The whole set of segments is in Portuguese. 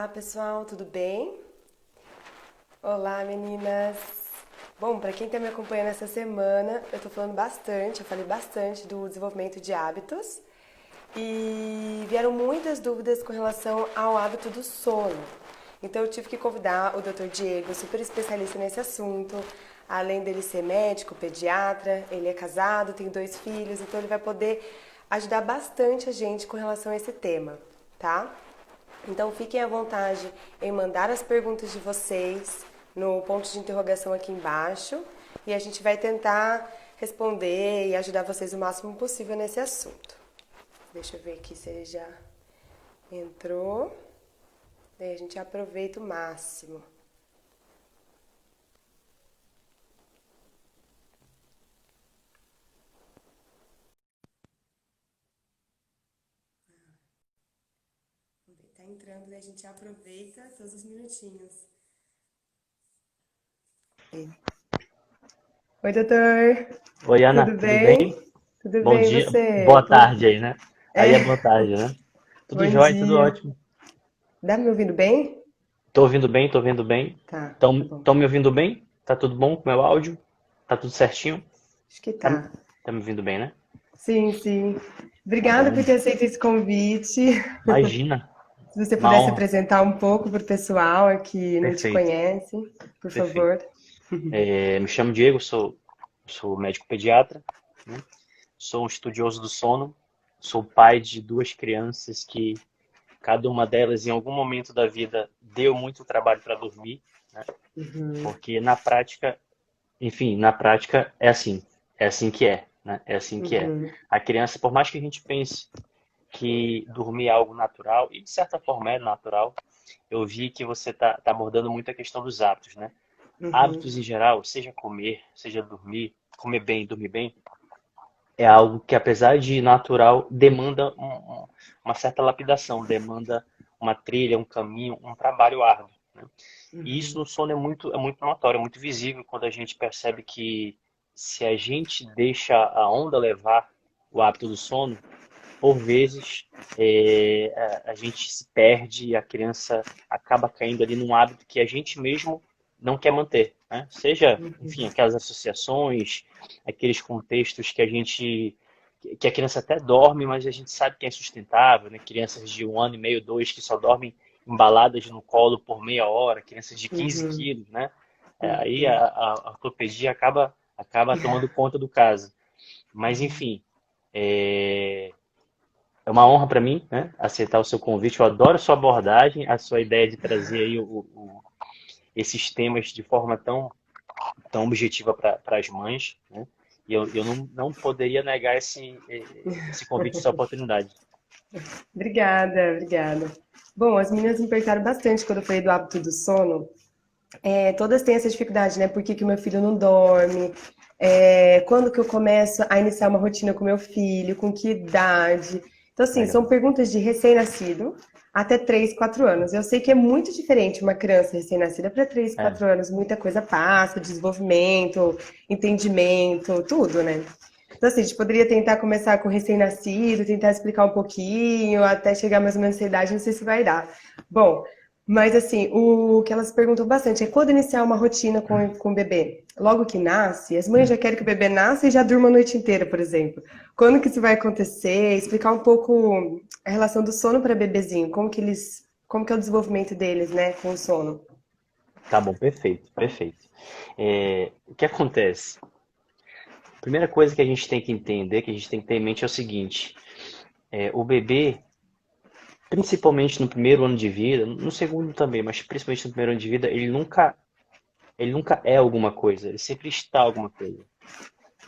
Olá, pessoal, tudo bem? Olá, meninas. Bom, para quem está me acompanhando essa semana, eu tô falando bastante, eu falei bastante do desenvolvimento de hábitos e vieram muitas dúvidas com relação ao hábito do sono. Então eu tive que convidar o Dr. Diego, super especialista nesse assunto. Além dele ser médico, pediatra, ele é casado, tem 2 filhos, então ele vai poder ajudar bastante a gente com relação a esse tema, tá? Então fiquem à vontade em mandar as perguntas de vocês no ponto de interrogação aqui embaixo e a gente vai tentar responder e ajudar vocês o máximo possível nesse assunto. Deixa eu ver aqui se ele já entrou. Daí a gente aproveita o máximo. Tá entrando, daí a gente aproveita todos os minutinhos. Oi, doutor. Oi, Ana, Tudo tudo bem? bem? Tudo Bom bem, dia, você? boa tarde aí, né? Aí é boa tarde, né? Tudo Bom jóia, tudo dia. ótimo. Dá me ouvindo bem? Tô ouvindo bem, tô ouvindo bem. Tá bom. Tão me ouvindo bem? Tá tudo bom com o meu áudio? Tá tudo certinho? Acho que Tá, tá. tá me ouvindo bem, né? Sim, sim. Tá Obrigada por bom. ter aceito esse convite. Imagina, Se você uma pudesse honra. apresentar um pouco para o pessoal que não te Perfeito, conhece, por perfeito. favor. Me chamo Diego, sou médico pediatra, né? Sou um estudioso do sono, sou pai de duas crianças que cada uma delas em algum momento da vida deu muito trabalho para dormir, né? Uhum, Porque na prática, enfim, na prática é assim que é, né? É assim que é. uhum, A criança, por mais que a gente pense que dormir é algo natural, e de certa forma é natural, eu vi que você tá abordando muito a questão dos hábitos, né? uhum, Hábitos em geral, seja comer, seja dormir, comer bem, dormir bem, é algo que, apesar de natural, demanda uma certa lapidação, demanda uma trilha, um caminho, um trabalho árduo, né? E isso uhum, no sono é muito notório, é muito visível quando a gente percebe que se a gente deixa a onda levar o hábito do sono, por vezes a gente se perde e a criança acaba caindo ali num hábito que a gente mesmo não quer manter, né? Seja, enfim, aquelas associações, aqueles contextos que a criança até dorme, mas a gente sabe que é sustentável, né? Crianças de 1 ano e meio, dois, que só dormem embaladas no colo por meia hora, crianças de 15 uhum, quilos, né? Aí uhum. a ortopedia acaba tomando conta do caso. Mas, enfim, é, é uma honra para mim, né, aceitar o seu convite. Eu adoro a sua abordagem, a sua ideia de trazer aí esses temas de forma tão objetiva para as mães, né? E eu não poderia negar esse convite, essa oportunidade. Obrigada, obrigada. Bom, as meninas me perguntaram bastante quando eu falei do hábito do sono. Todas têm essa dificuldade, né? Por que que o meu filho não dorme? Quando que eu começo a iniciar uma rotina com meu filho? Com que idade? Então, assim, são Legal. perguntas de recém-nascido até 3, 4 anos. Eu sei que é muito diferente uma criança recém-nascida para 3, É, 4 anos. Muita coisa passa, desenvolvimento, entendimento, tudo, né? Então, assim, a gente poderia tentar começar com recém-nascido, tentar explicar um pouquinho, até chegar mais ou menos nessa idade, não sei se vai dar. Bom, mas assim, o que elas perguntam bastante é quando iniciar uma rotina com o bebê. Logo que nasce, as mães já querem que o bebê nasça e já durma a noite inteira, por exemplo. Quando que isso vai acontecer? Explicar um pouco a relação do sono para bebezinho, como que é o desenvolvimento deles, né, com o sono. tá bom, perfeito, perfeito. O que acontece? A primeira coisa que a gente tem que entender, que a gente tem que ter em mente é o seguinte: o bebê, principalmente no primeiro ano de vida, no segundo também, mas principalmente no primeiro ano de vida, ele nunca é alguma coisa, ele sempre está alguma coisa,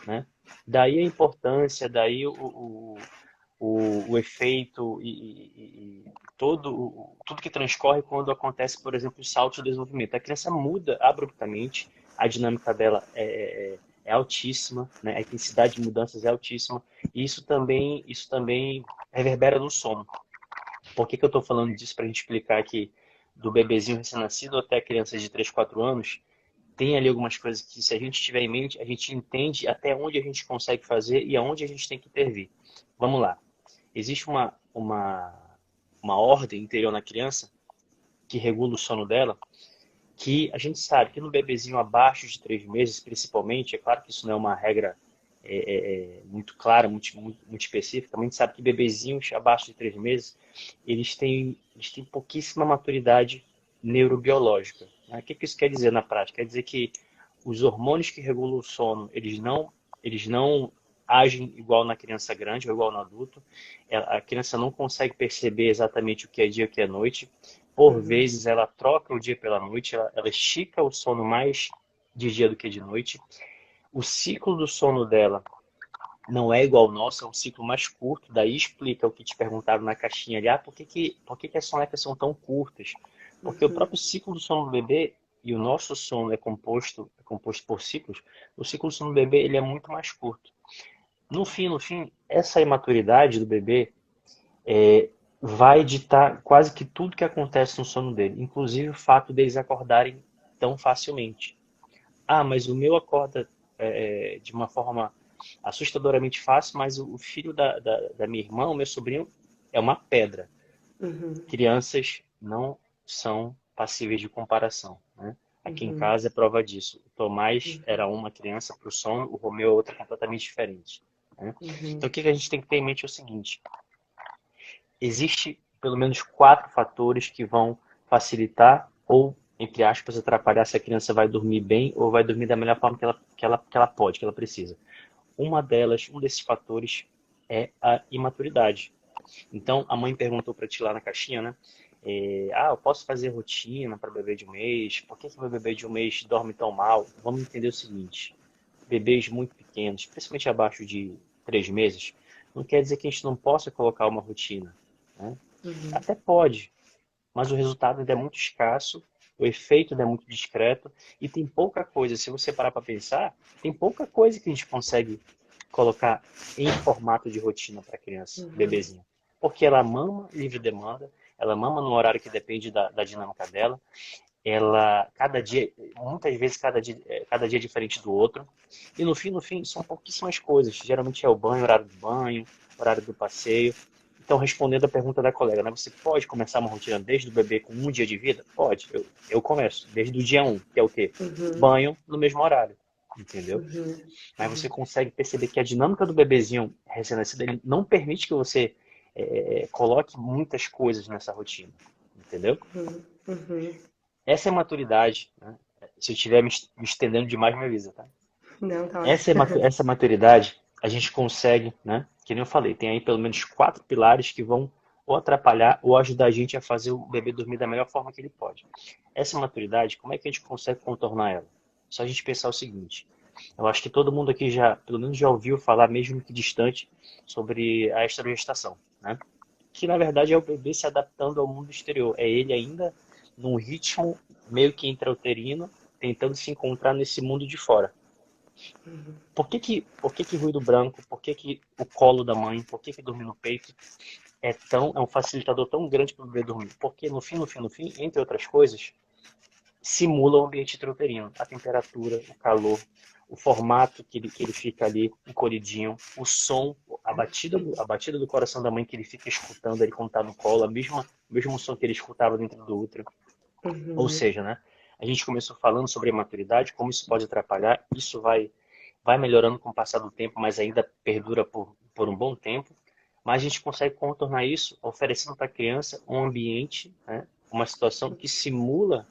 né? Daí a importância, daí o efeito e tudo que transcorre quando acontece, por exemplo, o salto de desenvolvimento. A criança muda abruptamente, a dinâmica dela é altíssima, né? A intensidade de mudanças é altíssima, e isso também reverbera no sono. Por que que eu estou falando disso para a gente explicar que do bebezinho recém-nascido até a criança de 3 4 anos, tem ali algumas coisas que, se a gente tiver em mente, a gente entende até onde a gente consegue fazer e aonde a gente tem que intervir. Vamos lá. Existe uma ordem interior na criança que regula o sono dela, que a gente sabe que no bebezinho abaixo de 3 meses, principalmente, é claro que isso não é uma regra muito clara, muito específica, mas a gente sabe que bebezinhos abaixo de 3 meses, eles têm pouquíssima maturidade neurobiológica, né? O que que isso quer dizer na prática? Quer dizer que os hormônios que regulam o sono, eles não agem igual na criança grande ou igual no adulto. A criança não consegue perceber exatamente o que é dia e o que é noite. Por Uhum. vezes ela troca o dia pela noite, ela estica o sono mais de dia do que de noite. O ciclo do sono dela não é igual ao nosso, é um ciclo mais curto. Daí explica o que te perguntaram na caixinha ali, por que as sonecas são tão curtas? Porque o próprio ciclo do sono do bebê e o nosso sono é composto por ciclos. O ciclo do sono do bebê ele é muito mais curto. No fim, essa imaturidade do bebê vai ditar quase que tudo que acontece no sono dele, inclusive o fato deles acordarem tão facilmente. Ah, mas o meu acorda de uma forma assustadoramente fácil, mas o filho da minha irmã, o meu sobrinho, é uma pedra. Uhum. Crianças não são passíveis de comparação, né? Aqui em Uhum. casa é prova disso. O Tomás era uma criança para o sono, o Romeu é outra completamente diferente, né? Então Uhum. o que a gente tem que ter em mente é o seguinte: existe pelo menos 4 fatores que vão facilitar ou, entre aspas, atrapalhar se a criança vai dormir bem ou vai dormir da melhor forma que ela pode, que ela precisa. Um desses fatores é a imaturidade. Então, a mãe perguntou para ti lá na caixinha, né? Eu posso fazer rotina para bebê de 1 mês? Por que meu bebê de 1 mês dorme tão mal? Vamos entender o seguinte: bebês muito pequenos, principalmente abaixo de 3 meses, não quer dizer que a gente não possa colocar uma rotina, né? Uhum. Até pode, mas o resultado ainda é muito escasso, o efeito ainda é muito discreto e tem pouca coisa. Se você parar para pensar, tem pouca coisa que a gente consegue colocar em formato de rotina para a criança, Uhum. bebezinha. Porque ela mama livre demanda, ela mama no horário que depende da dinâmica dela, cada dia, muitas vezes cada dia é diferente do outro. E no fim, são pouquíssimas coisas. Geralmente é o banho, horário do passeio. Então, respondendo a pergunta da colega, né? Você pode começar uma rotina desde o bebê com 1 dia de vida? Pode. Eu começo desde o dia 1, que é o quê? Uhum. Banho no mesmo horário. Entendeu? Uhum. Mas você consegue perceber que a dinâmica do bebezinho recém-nascido ele não permite que você coloque muitas coisas nessa rotina. Entendeu? Uhum. Uhum. Essa é a maturidade, né? Se eu estiver me estendendo demais, me avisa, tá? Não, tá Essa, ótimo. essa maturidade a gente consegue, né? Que nem eu falei, tem aí pelo menos 4 pilares que vão ou atrapalhar ou ajudar a gente a fazer o bebê dormir da melhor forma que ele pode. Essa maturidade, como é que a gente consegue contornar ela? Só a gente pensar o seguinte: eu acho que todo mundo aqui já, pelo menos já ouviu falar, mesmo que distante, sobre a esterogestação, né? Que na verdade é o bebê se adaptando ao mundo exterior. É ele ainda num ritmo meio que intrauterino, tentando se encontrar nesse mundo de fora. Por que que ruído branco? Por que que o colo da mãe? Por que que dormir no peito é um facilitador tão grande para o bebê dormir? Porque no fim, entre outras coisas, simula o ambiente intrauterino, a temperatura, o calor, o formato que ele fica ali encolhidinho, o som, a batida do coração da mãe que ele fica escutando ele quando está no colo, o mesmo som que ele escutava dentro do útero. Ou Uhum. seja, né, a gente começou falando sobre a maturidade, como isso pode atrapalhar, isso vai melhorando com o passar do tempo, mas ainda perdura por um bom tempo. Mas a gente consegue contornar isso oferecendo para a criança um ambiente, né, uma situação que simula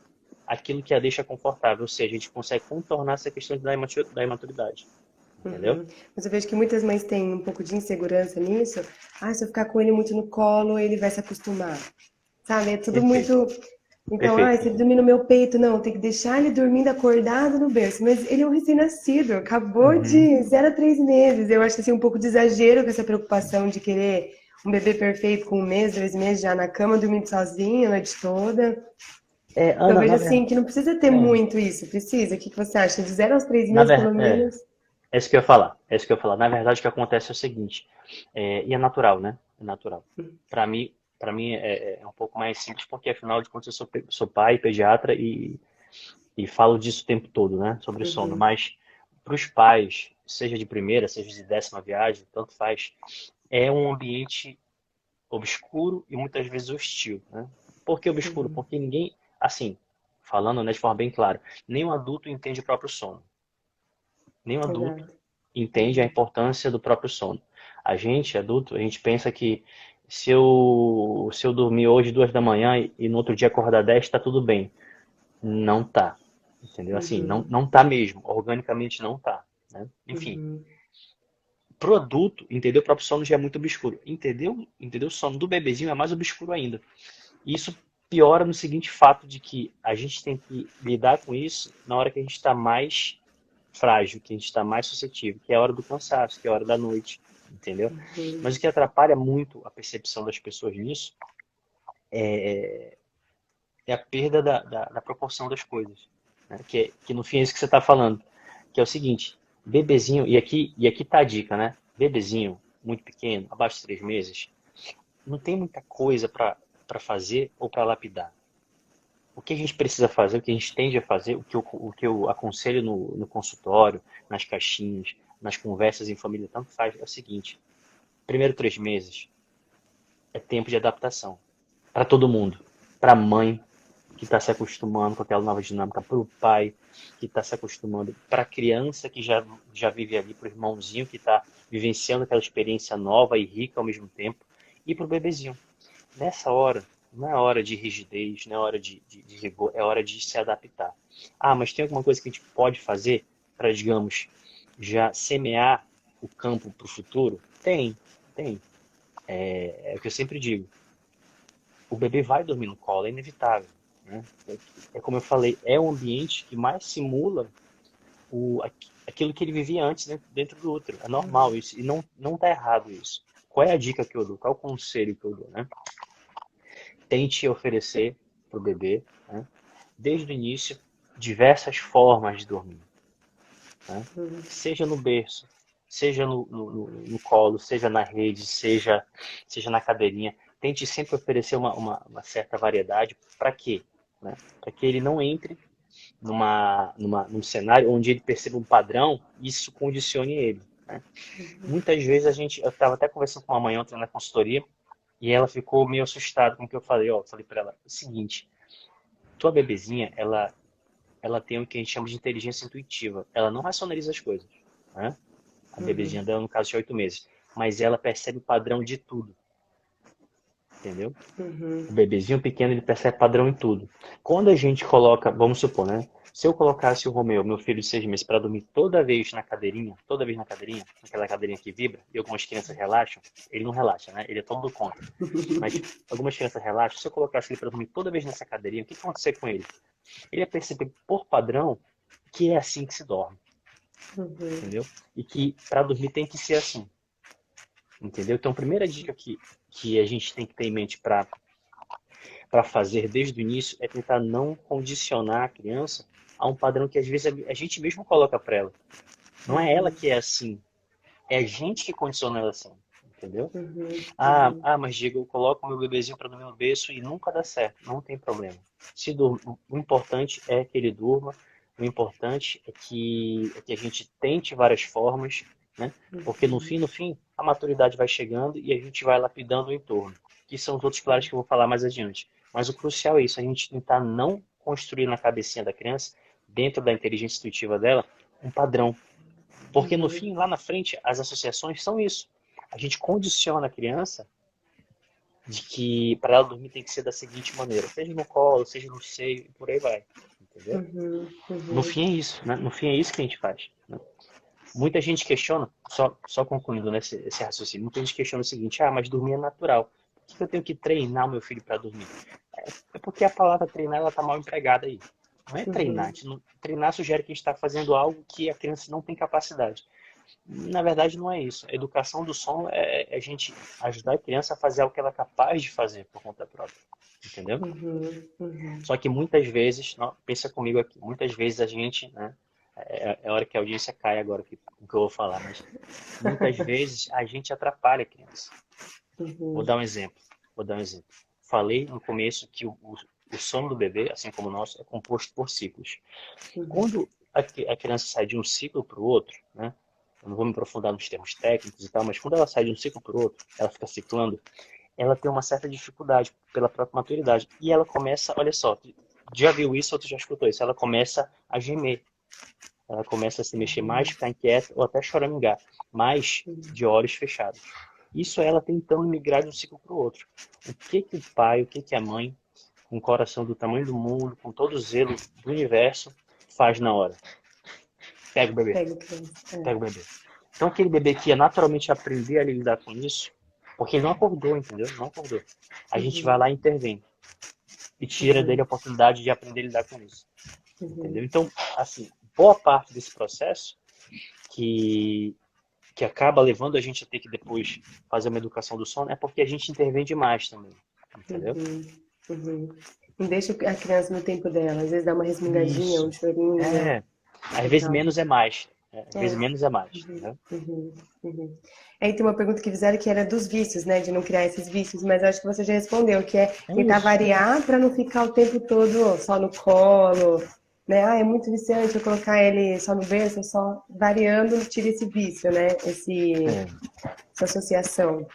aquilo que a deixa confortável. Ou seja, a gente consegue contornar essa questão da imaturidade. Entendeu? Uhum. Mas eu vejo que muitas mães têm um pouco de insegurança nisso. Ah, se eu ficar com ele muito no colo, ele vai se acostumar. Sabe? É tudo Perfeito, muito. Então, perfeito, ah, se ele perfeito. dormir no meu peito, não, tem que deixar ele dormindo acordado no berço. Mas ele é um recém-nascido, acabou Uhum. de 0 a 3 meses. Eu acho assim um pouco de exagero com essa preocupação de querer um bebê perfeito com 1 mês, 2 meses já na cama, dormindo sozinho a noite toda. Eu Ana, vejo assim que não precisa ter muito isso, precisa? O que que você acha? De 0 a 3 meses, pelo menos? é isso que eu ia falar. É isso que eu ia falar. Na verdade, o que acontece é o seguinte, e é natural, né? É natural. Para mim é um pouco mais simples, porque afinal de contas eu sou pai, pediatra e falo disso o tempo todo, né? Sobre sono. Uhum, Mas para os pais, seja de primeira, seja de 10ª viagem, tanto faz, é um ambiente obscuro e muitas vezes hostil, né? Por que obscuro? Uhum. Porque ninguém, assim, falando, né, de forma bem clara, nenhum adulto entende o próprio sono. Nenhum adulto Exato. entende a Uhum. importância do próprio sono. A gente, adulto, a gente pensa que se eu dormir hoje 2 da manhã e no outro dia acordar 10, está tudo bem. Não tá. Entendeu? Assim, não, Uhum. não tá mesmo. Organicamente não tá. Né? Enfim, Uhum. pro adulto, entender o próprio sono já é muito obscuro. Entendeu? O sono do bebezinho é mais obscuro ainda. E isso piora no seguinte fato de que a gente tem que lidar com isso na hora que a gente está mais frágil, que a gente está mais suscetível, que é a hora do cansaço, que é a hora da noite, entendeu? Uhum. Mas o que atrapalha muito a percepção das pessoas nisso é a perda da proporção das coisas, né? Que no fim é isso que você está falando, que é o seguinte, bebezinho, e aqui tá a dica, né? Bebezinho, muito pequeno, abaixo de 3 meses, não tem muita coisa para fazer ou para lapidar. O que a gente precisa fazer, o que a gente tende a fazer, o que eu aconselho no consultório, nas caixinhas, nas conversas em família, tanto faz, é o seguinte: primeiro 3 meses é tempo de adaptação para todo mundo, para a mãe que está se acostumando com aquela nova dinâmica, para o pai que está se acostumando, para a criança que já vive ali, para o irmãozinho que está vivenciando aquela experiência nova e rica ao mesmo tempo, e para o bebezinho. Nessa hora, não é hora de rigidez, não é hora de rigor, é hora de se adaptar. Ah, mas tem alguma coisa que a gente pode fazer para, digamos, já semear o campo para o futuro? Tem, tem. É o que eu sempre digo. O bebê vai dormir no colo, é inevitável. Né? É como eu falei, é o ambiente que mais simula aquilo que ele vivia antes dentro do útero. É normal isso. E não está errado isso. Qual é a dica que eu dou? Qual é o conselho que eu dou? Né? Tente oferecer para o bebê, né, desde o início, diversas formas de dormir. Né? Seja no berço, seja no colo, seja na rede, seja na cadeirinha. Tente sempre oferecer uma certa variedade. Para quê? Né? Para que ele não entre num cenário onde ele perceba um padrão e isso condicione ele. Né? Muitas vezes eu estava até conversando com uma mãe ontem na consultoria e ela ficou meio assustada com o que eu falei. Ó, eu falei para ela o seguinte: tua bebezinha, ela tem o que a gente chama de inteligência intuitiva. Ela não racionaliza as coisas, né? A bebezinha dela, no caso, de 8 meses. Mas ela percebe o padrão de tudo, entendeu? Uhum. O bebezinho pequeno, ele percebe padrão em tudo. Quando a gente coloca, vamos supor, né? Se eu colocasse o Romeu, meu filho de 6 meses, para dormir toda vez na cadeirinha, naquela cadeirinha que vibra, e algumas crianças relaxam, ele não relaxa, né? Ele é todo do contra. Mas algumas crianças relaxam. Se eu colocasse ele para dormir toda vez nessa cadeirinha, o que vai acontecer com ele? Ele ia perceber por padrão que é assim que se dorme, Uhum. entendeu? E que para dormir tem que ser assim, entendeu? Então, a primeira dica que a gente tem que ter em mente para fazer desde o início é tentar não condicionar a criança a um padrão que às vezes a gente mesmo coloca para ela. Não é ela Uhum. que é assim, é a gente que condiciona ela assim, entendeu? Uhum. Uhum. Mas Diego, eu coloco meu bebezinho para dormir no berço e nunca dá certo. Não tem problema. O importante é que ele durma, o importante é que a gente tente várias formas, né? Porque no fim, a maturidade vai chegando e a gente vai lapidando o entorno, que são os outros pilares que eu vou falar mais adiante. Mas o crucial é isso, a gente tentar não construir na cabecinha da criança, dentro da inteligência intuitiva dela, um padrão. Porque no Uhum. fim, lá na frente, as associações são isso. A gente condiciona a criança de que para ela dormir tem que ser da seguinte maneira, seja no colo, seja no seio, e por aí vai, entendeu? Uhum. No Uhum. fim é isso, né? No fim é isso que a gente faz. Né? Muita gente questiona, só concluindo né, esse raciocínio, muita gente questiona o seguinte: mas dormir é natural. Por que eu tenho que treinar o meu filho para dormir? É porque a palavra treinar ela está mal empregada aí. Não é treinar. Uhum. Treinar sugere que a gente está fazendo algo que a criança não tem capacidade. Na verdade, não é isso. A educação do sono é a gente ajudar a criança a fazer algo que ela é capaz de fazer por conta própria. Entendeu? Uhum. Uhum. Só que muitas vezes, não, pensa comigo aqui, muitas vezes a gente, né, é a hora que a audiência cai agora o que eu vou falar, mas muitas vezes a gente atrapalha a criança. Vou Uhum. dar um exemplo. Vou dar um exemplo. Falei no começo que o sono do bebê, assim como o nosso, é composto por ciclos. Uhum. Quando a criança sai de um ciclo para o outro, né, eu não vou me aprofundar nos termos técnicos e tal, mas quando ela sai de um ciclo para o outro, ela fica ciclando, ela tem uma certa dificuldade pela própria maturidade. E ela começa, olha só, já viu isso ou tu já escutou isso? Ela começa a gemer. Ela começa a se mexer mais, ficar inquieta ou até choramingar, mas de olhos fechados. Isso é ela tentando migrar de um ciclo para o outro. O que que o pai, o que que a mãe, com um coração do tamanho do mundo, com todo o zelo do universo, faz na hora? Pega o bebê, Pega criança. pega o bebê. Então aquele bebê que ia naturalmente aprender a lidar com isso, porque ele não acordou, entendeu? Não acordou. A gente vai lá e intervém e tira dele a oportunidade de aprender a lidar com isso. Entendeu? Então, assim, boa parte desse processo que, que acaba levando a gente a ter que depois fazer uma educação do sono é porque a gente intervém demais também. Entendeu? Uhum. Não deixa a criança no tempo dela. Às vezes dá uma resmungadinha, um Isso. chorinho É. Às e vezes tal. menos é mais. Às vezes É. menos é mais. Né? Uhum, uhum. Aí tem uma pergunta que fizeram que era dos vícios, né? De não criar esses vícios, mas eu acho que você já respondeu, que é É tentar isso. variar para não ficar o tempo todo só no colo, né? Ah, é muito viciante eu colocar ele só no berço, só variando, tira esse vício, né? É. Essa associação,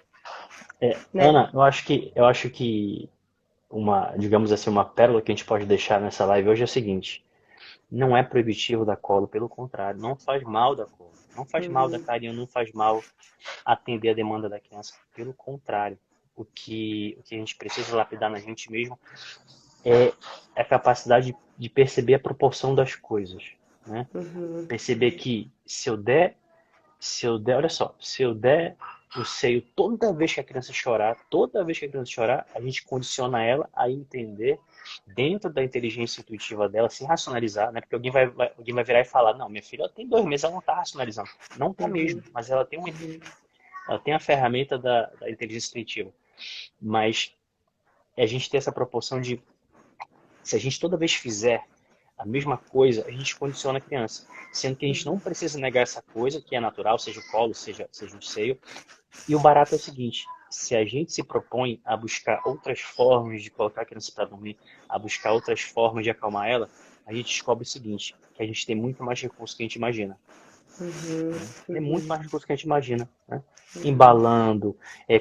né? Ana, eu acho que uma, digamos assim, uma pérola que a gente pode deixar nessa live hoje é o seguinte: não é proibitivo dar colo, pelo contrário, não faz mal dar colo, não faz mal dar Uhum, carinho, não faz mal atender a demanda da criança, pelo contrário. O que a gente precisa lapidar na gente mesmo é a capacidade de perceber a proporção das coisas, né? Perceber que se eu der, olha só, se eu der o seio toda vez que a criança chorar, toda vez que a criança chorar, a gente condiciona ela a entender dentro da inteligência intuitiva dela, sem racionalizar, né? Porque alguém vai virar e falar, não, minha filha ela tem 2 meses, ela não está racionalizando. Não está mesmo, mas ela tem a ferramenta da inteligência intuitiva. Mas a gente tem essa proporção de, se a gente toda vez fizer a mesma coisa, a gente condiciona a criança. Sendo que a gente não precisa negar essa coisa, que é natural, seja o colo, seja o seio. E o barato é o seguinte: se a gente se propõe a buscar outras formas de colocar a criança para dormir, a buscar outras formas de acalmar ela, a gente descobre o seguinte, que a gente tem muito mais recurso que a gente imagina. Tem muito mais recurso que a gente imagina. Né? Embalando,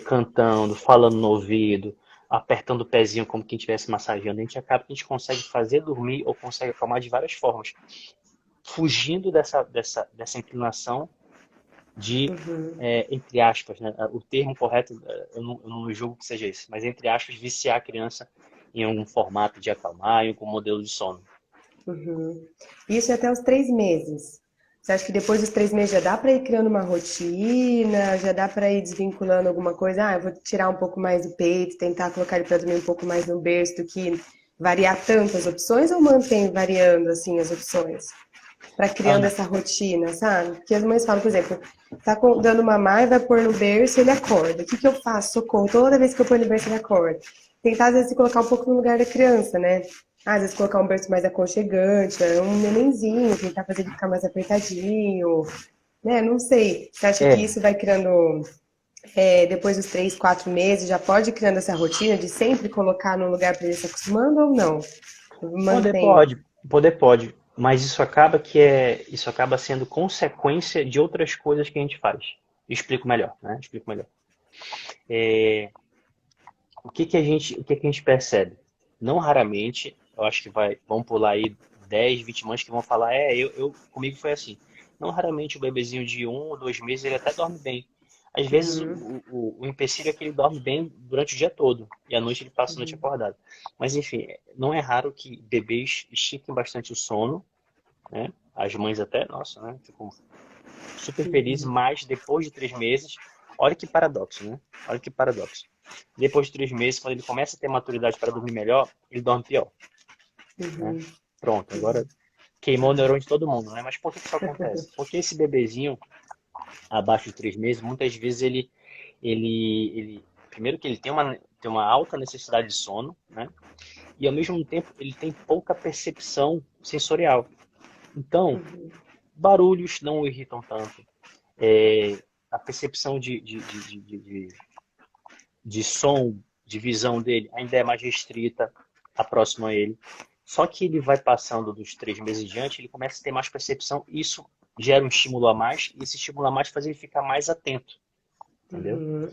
cantando, falando no ouvido, apertando o pezinho como quem estivesse massageando. A gente acaba que a gente consegue fazer dormir ou consegue acalmar de várias formas. Fugindo dessa inclinação de, entre aspas, né? O termo correto, eu não julgo que seja esse, mas entre aspas, viciar a criança em algum formato de acalmar, em algum modelo de sono. Isso é até os 3 meses. Você acha que depois dos 3 meses já dá para ir criando uma rotina, já dá para ir desvinculando alguma coisa? Ah, eu vou tirar um pouco mais do peito, tentar colocar ele para dormir um pouco mais no berço do que variar tanto as opções ou mantém variando assim as opções? Para criando Ana, essa rotina, sabe? Porque as mães falam, por exemplo, tá dando mamar e vai pôr no berço, ele acorda. O que que eu faço? Socorro. Toda vez que eu pôr no berço, ele acorda. Tentar, às vezes, se colocar um pouco no lugar da criança, né? Às vezes, colocar um berço mais aconchegante, um nenenzinho, tentar fazer ele ficar mais apertadinho, né? Não sei. Você acha que é, isso vai criando, depois dos 3, 4 meses, já pode ir criando essa rotina de sempre colocar no lugar para ele se acostumando ou não? poder Mantém. pode, mas isso acaba sendo consequência de outras coisas que a gente faz. Explico melhor, né? Explico melhor. O que que a gente percebe? Não raramente, eu acho que vão pular aí 10, 20 mães que vão falar, comigo foi assim. Não raramente o bebezinho de 1 ou 2 meses ele até dorme bem. Às vezes o empecilho é que ele dorme bem durante o dia todo e à noite ele passa a noite acordado. Mas enfim, não é raro que bebês estiquem bastante o sono, né? As mães até, nossa, né? Ficam super felizes, mas depois de 3 meses, olha que paradoxo, né? Olha que paradoxo. Depois de 3 meses, quando ele começa a ter maturidade para dormir melhor, ele dorme pior, né? Pronto, agora queimou o neurônio de todo mundo, né? Mas por que isso acontece? Porque esse bebezinho, abaixo de 3 meses, muitas vezes primeiro que ele tem uma alta necessidade de sono, né? E ao mesmo tempo ele tem pouca percepção sensorial. Então, barulhos não o irritam tanto. A percepção de som, de visão dele ainda é mais restrita, a próxima a ele. Só que ele vai passando dos 3 meses em diante, ele começa a ter mais percepção, e isso gera um estímulo a mais, e esse estímulo a mais faz ele ficar mais atento, entendeu?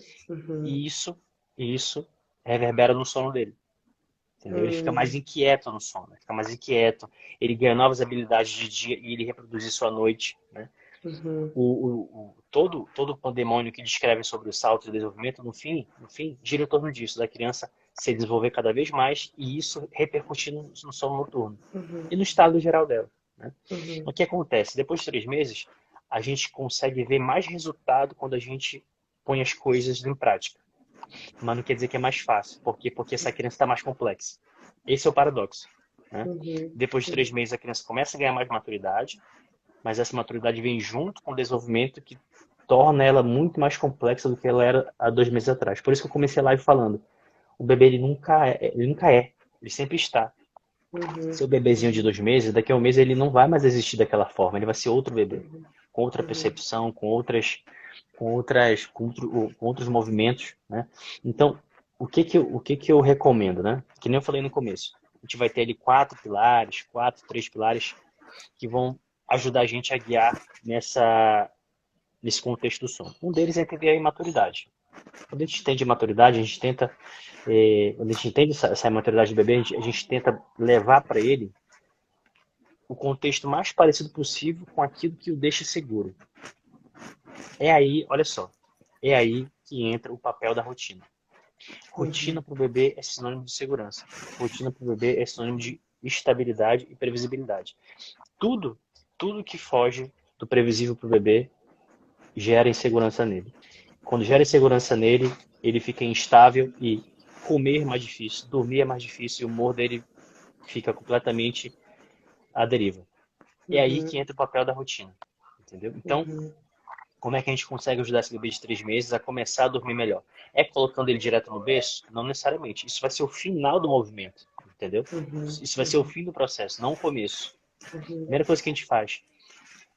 E e isso reverbera no sono dele. Entendeu? Ele fica mais inquieto no sono, fica mais inquieto, ele ganha novas habilidades de dia e ele reproduz isso à noite, né? Uhum. Todo o pandemônio que descreve sobre o salto de desenvolvimento, no fim, gira em torno disso, da criança se desenvolver cada vez mais e isso repercutir no sono noturno Uhum. e no estado geral dela, né? Uhum. O que acontece? Depois de 3 meses, a gente consegue ver mais resultado quando a gente põe as coisas em prática. Mas não quer dizer que é mais fácil. Por quê? Porque essa criança está mais complexa. Esse é o paradoxo, né? Uhum. Depois de 3 meses, a criança começa a ganhar mais maturidade, mas essa maturidade vem junto com o desenvolvimento que torna ela muito mais complexa do que ela era há 2 meses atrás. Por isso que eu comecei a live falando. O bebê, ele sempre está. Uhum. Seu bebezinho de 2 meses, daqui a um mês ele não vai mais existir daquela forma, ele vai ser outro bebê, com outra Uhum. percepção, com outros movimentos, né? Então, o que que eu recomendo, né? Que nem eu falei no começo. A gente vai ter ali três pilares que vão ajudar a gente a guiar nesse contexto do sono. Um deles é entender a imaturidade. Quando a gente entende a maturidade, a gente tenta, quando a gente entende essa maturidade do bebê, a gente tenta levar para ele o contexto mais parecido possível com aquilo que o deixa seguro. É aí, olha só, é aí que entra o papel da rotina. Uhum. Rotina para o bebê é sinônimo de segurança. Rotina para o bebê é sinônimo de estabilidade e previsibilidade. Tudo, tudo que foge do previsível para o bebê gera insegurança nele. Quando gera insegurança nele, ele fica instável e comer é mais difícil, dormir é mais difícil e o humor dele fica completamente à deriva. É aí que Uhum. entra o papel da rotina, entendeu? Então, Uhum. como é que a gente consegue ajudar esse bebê de 3 meses a começar a dormir melhor? É colocando ele direto no berço? Não necessariamente. Isso vai ser o final do movimento, entendeu? Uhum. Isso vai ser o Uhum. fim do processo, não o começo. Uhum. Primeira coisa que a gente faz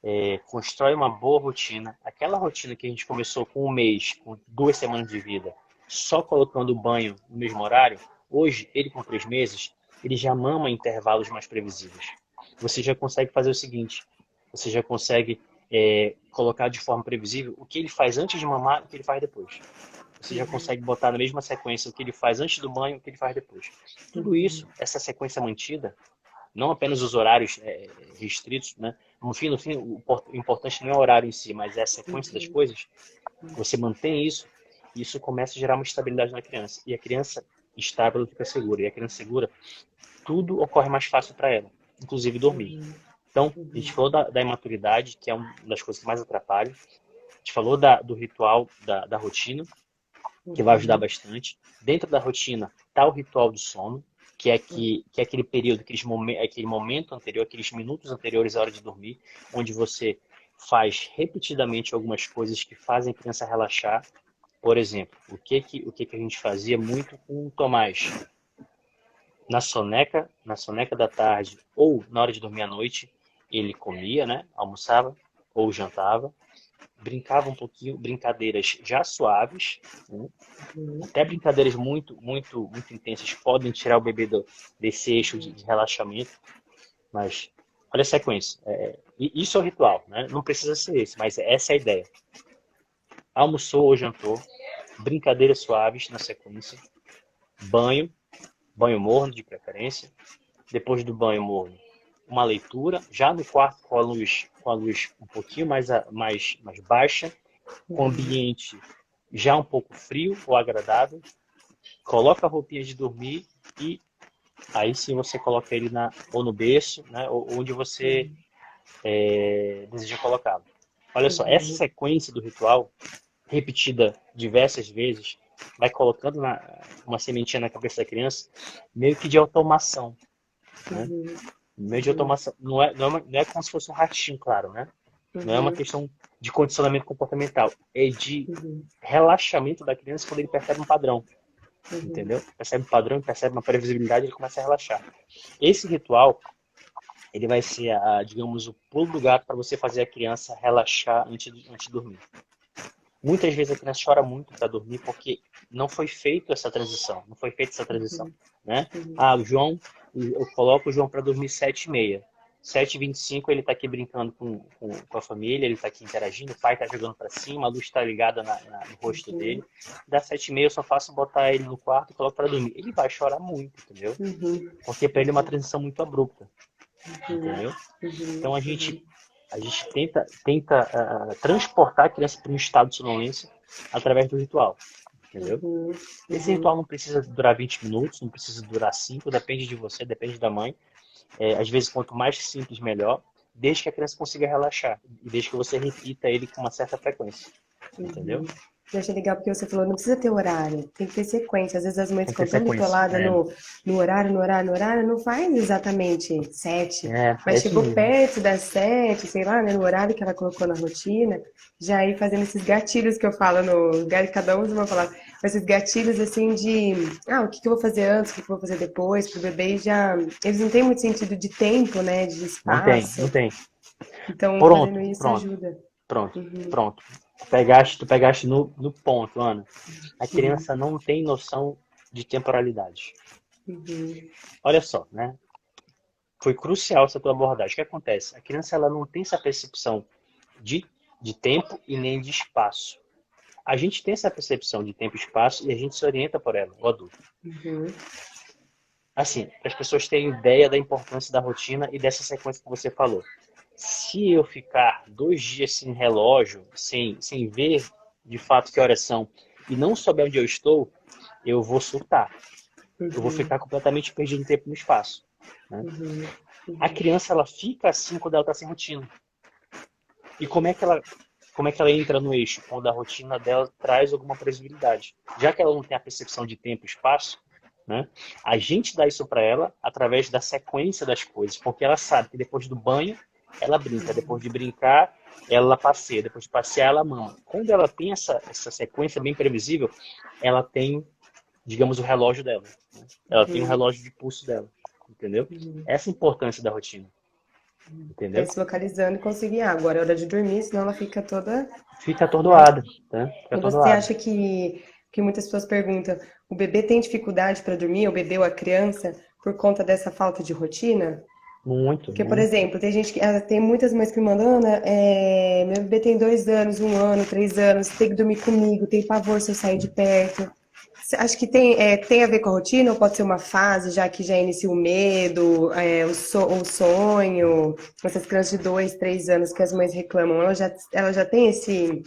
é constrói uma boa rotina. Aquela rotina que a gente começou com um mês, com 2 semanas de vida, só colocando o banho no mesmo horário, hoje, ele com 3 meses, ele já mama em intervalos mais previsíveis. Você já consegue fazer o seguinte, você já consegue colocar de forma previsível o que ele faz antes de mamar e o que ele faz depois. Você já consegue botar na mesma sequência o que ele faz antes do banho e o que ele faz depois. Tudo Uhum. isso, essa sequência mantida, não apenas os horários restritos, né? No fim, o importante não é o horário em si, mas é a sequência das Uhum. coisas. Você mantém isso, e isso começa a gerar uma estabilidade na criança. E a criança estável fica segura. E a criança segura, tudo ocorre mais fácil para ela, inclusive dormir. Uhum. Então, a gente Uhum. falou da imaturidade, que é uma das coisas que mais atrapalha. A gente falou do ritual, da rotina, que vai ajudar Uhum. bastante. Dentro da rotina está o ritual do sono, que é aquele período, aquele momento anterior, aqueles minutos anteriores à hora de dormir, onde você faz repetidamente algumas coisas que fazem a criança relaxar. Por exemplo, o que a gente fazia muito com o Tomás? Na soneca da tarde ou na hora de dormir à noite, ele comia, né? Almoçava ou jantava, brincava um pouquinho, brincadeiras já suaves, né? Uhum. Até brincadeiras muito, muito, muito intensas podem tirar o bebê desse eixo de relaxamento, mas olha a sequência. Isso é o ritual, né? Não precisa ser esse, mas essa é a ideia. Almoçou ou jantou, brincadeiras suaves na sequência, banho, banho morno de preferência. Depois do banho morno, uma leitura, já no quarto com a luz um pouquinho mais baixa, com o Uhum. ambiente já um pouco frio ou agradável, coloca a roupinha de dormir e aí sim você coloca ele ou no berço, né, ou onde você Uhum. deseja colocá-lo. Olha só, essa Uhum. sequência do ritual, repetida diversas vezes, vai colocando uma sementinha na cabeça da criança, meio que de automação, né? Uhum. Meio de Uhum. automação. Não é como se fosse um ratinho, claro, né? Não é uma Uhum. questão de condicionamento comportamental, é de Uhum. relaxamento da criança quando ele percebe um padrão, Uhum. entendeu? Percebe um padrão, percebe uma previsibilidade, ele começa a relaxar. Esse ritual, ele vai ser, digamos, o pulo do gato para você fazer a criança relaxar antes de dormir. Muitas vezes a criança chora muito para dormir porque não foi feita essa transição, né? Uhum. O João, eu coloco o João para dormir 7h30. 7h25 ele tá aqui brincando com a família, ele tá aqui interagindo, o pai tá jogando para cima, a luz tá ligada no rosto Uhum. dele. Das 7h30 eu só faço botar ele no quarto e coloco para dormir. Ele vai chorar muito, entendeu? Uhum. Porque para ele é uma transição muito abrupta, Uhum. entendeu? Uhum. Então a gente tenta transportar a criança para um estado de sonolência através do ritual, entendeu? Uhum. Esse Uhum. ritual não precisa durar 20 minutos, não precisa durar 5, depende de você, depende da mãe. Às vezes, quanto mais simples, melhor, desde que a criança consiga relaxar e desde que você repita ele com uma certa frequência, entendeu? Uhum. Eu achei legal porque você falou, não precisa ter horário, tem que ter sequência. Às vezes as mães Tem que ter ficam tão sequência. bitoladas no horário, não faz exatamente 7. É Mas isso chegou mesmo. perto das 7, sei lá, né, no horário que ela colocou na rotina, já ir fazendo esses gatilhos que eu falo no. Cada um usa uma palavra, mas esses gatilhos assim de o que que eu vou fazer antes, o que que eu vou fazer depois, pro bebê já. Eles não têm muito sentido de tempo, né? De Não tem, não espaço. tem. Então, fazendo Pronto, isso pronto, ajuda. pronto, Uhum. pronto. Tu pegaste no ponto, Ana. A criança não tem noção de temporalidade. Uhum. Olha só, né? Foi crucial essa tua abordagem. O que acontece? A criança ela não tem essa percepção de, de tempo e nem de espaço. A gente tem essa percepção de tempo e espaço e a gente se orienta por ela, o adulto. Uhum. Assim, para as pessoas terem ideia da importância da rotina e dessa sequência que você falou. Se eu ficar 2 dias sem relógio, sem ver de fato que horas são, e não souber onde eu estou, eu vou surtar. Eu vou Uhum. ficar completamente perdido no tempo e no espaço, né? Uhum. A Uhum. criança ela fica assim quando ela está sem rotina. E como é que ela entra no eixo? Quando a rotina dela traz alguma previsibilidade. Já que ela não tem a percepção de tempo e espaço, né? A gente dá isso para ela através da sequência das coisas, porque ela sabe que depois do banho ela brinca, depois de brincar ela passeia, depois de passear ela mama. Quando ela tem essa sequência bem previsível, ela tem, digamos, o relógio dela, né? Ela tem o Uhum. relógio de pulso dela, entendeu? Uhum. Essa é a importância da rotina, Vai entendeu? se localizando e conseguir. Agora é hora de dormir, senão ela fica toda, Fica né? atordoada, né? Fica E você atordoada. acha que muitas pessoas perguntam, o bebê tem dificuldade para dormir, o bebê ou a criança, por conta dessa falta de rotina? Muito, Porque, por muito. exemplo, tem gente que tem muitas mães que me mandam, Ana, meu bebê tem 2 anos, 1 ano, 3 anos, tem que dormir comigo, tem pavor se eu sair de perto. Você acha que tem a ver com a rotina ou pode ser uma fase, já que já inicia o medo, o sonho? Essas crianças de 2, 3 anos que as mães reclamam, ela já tem esse.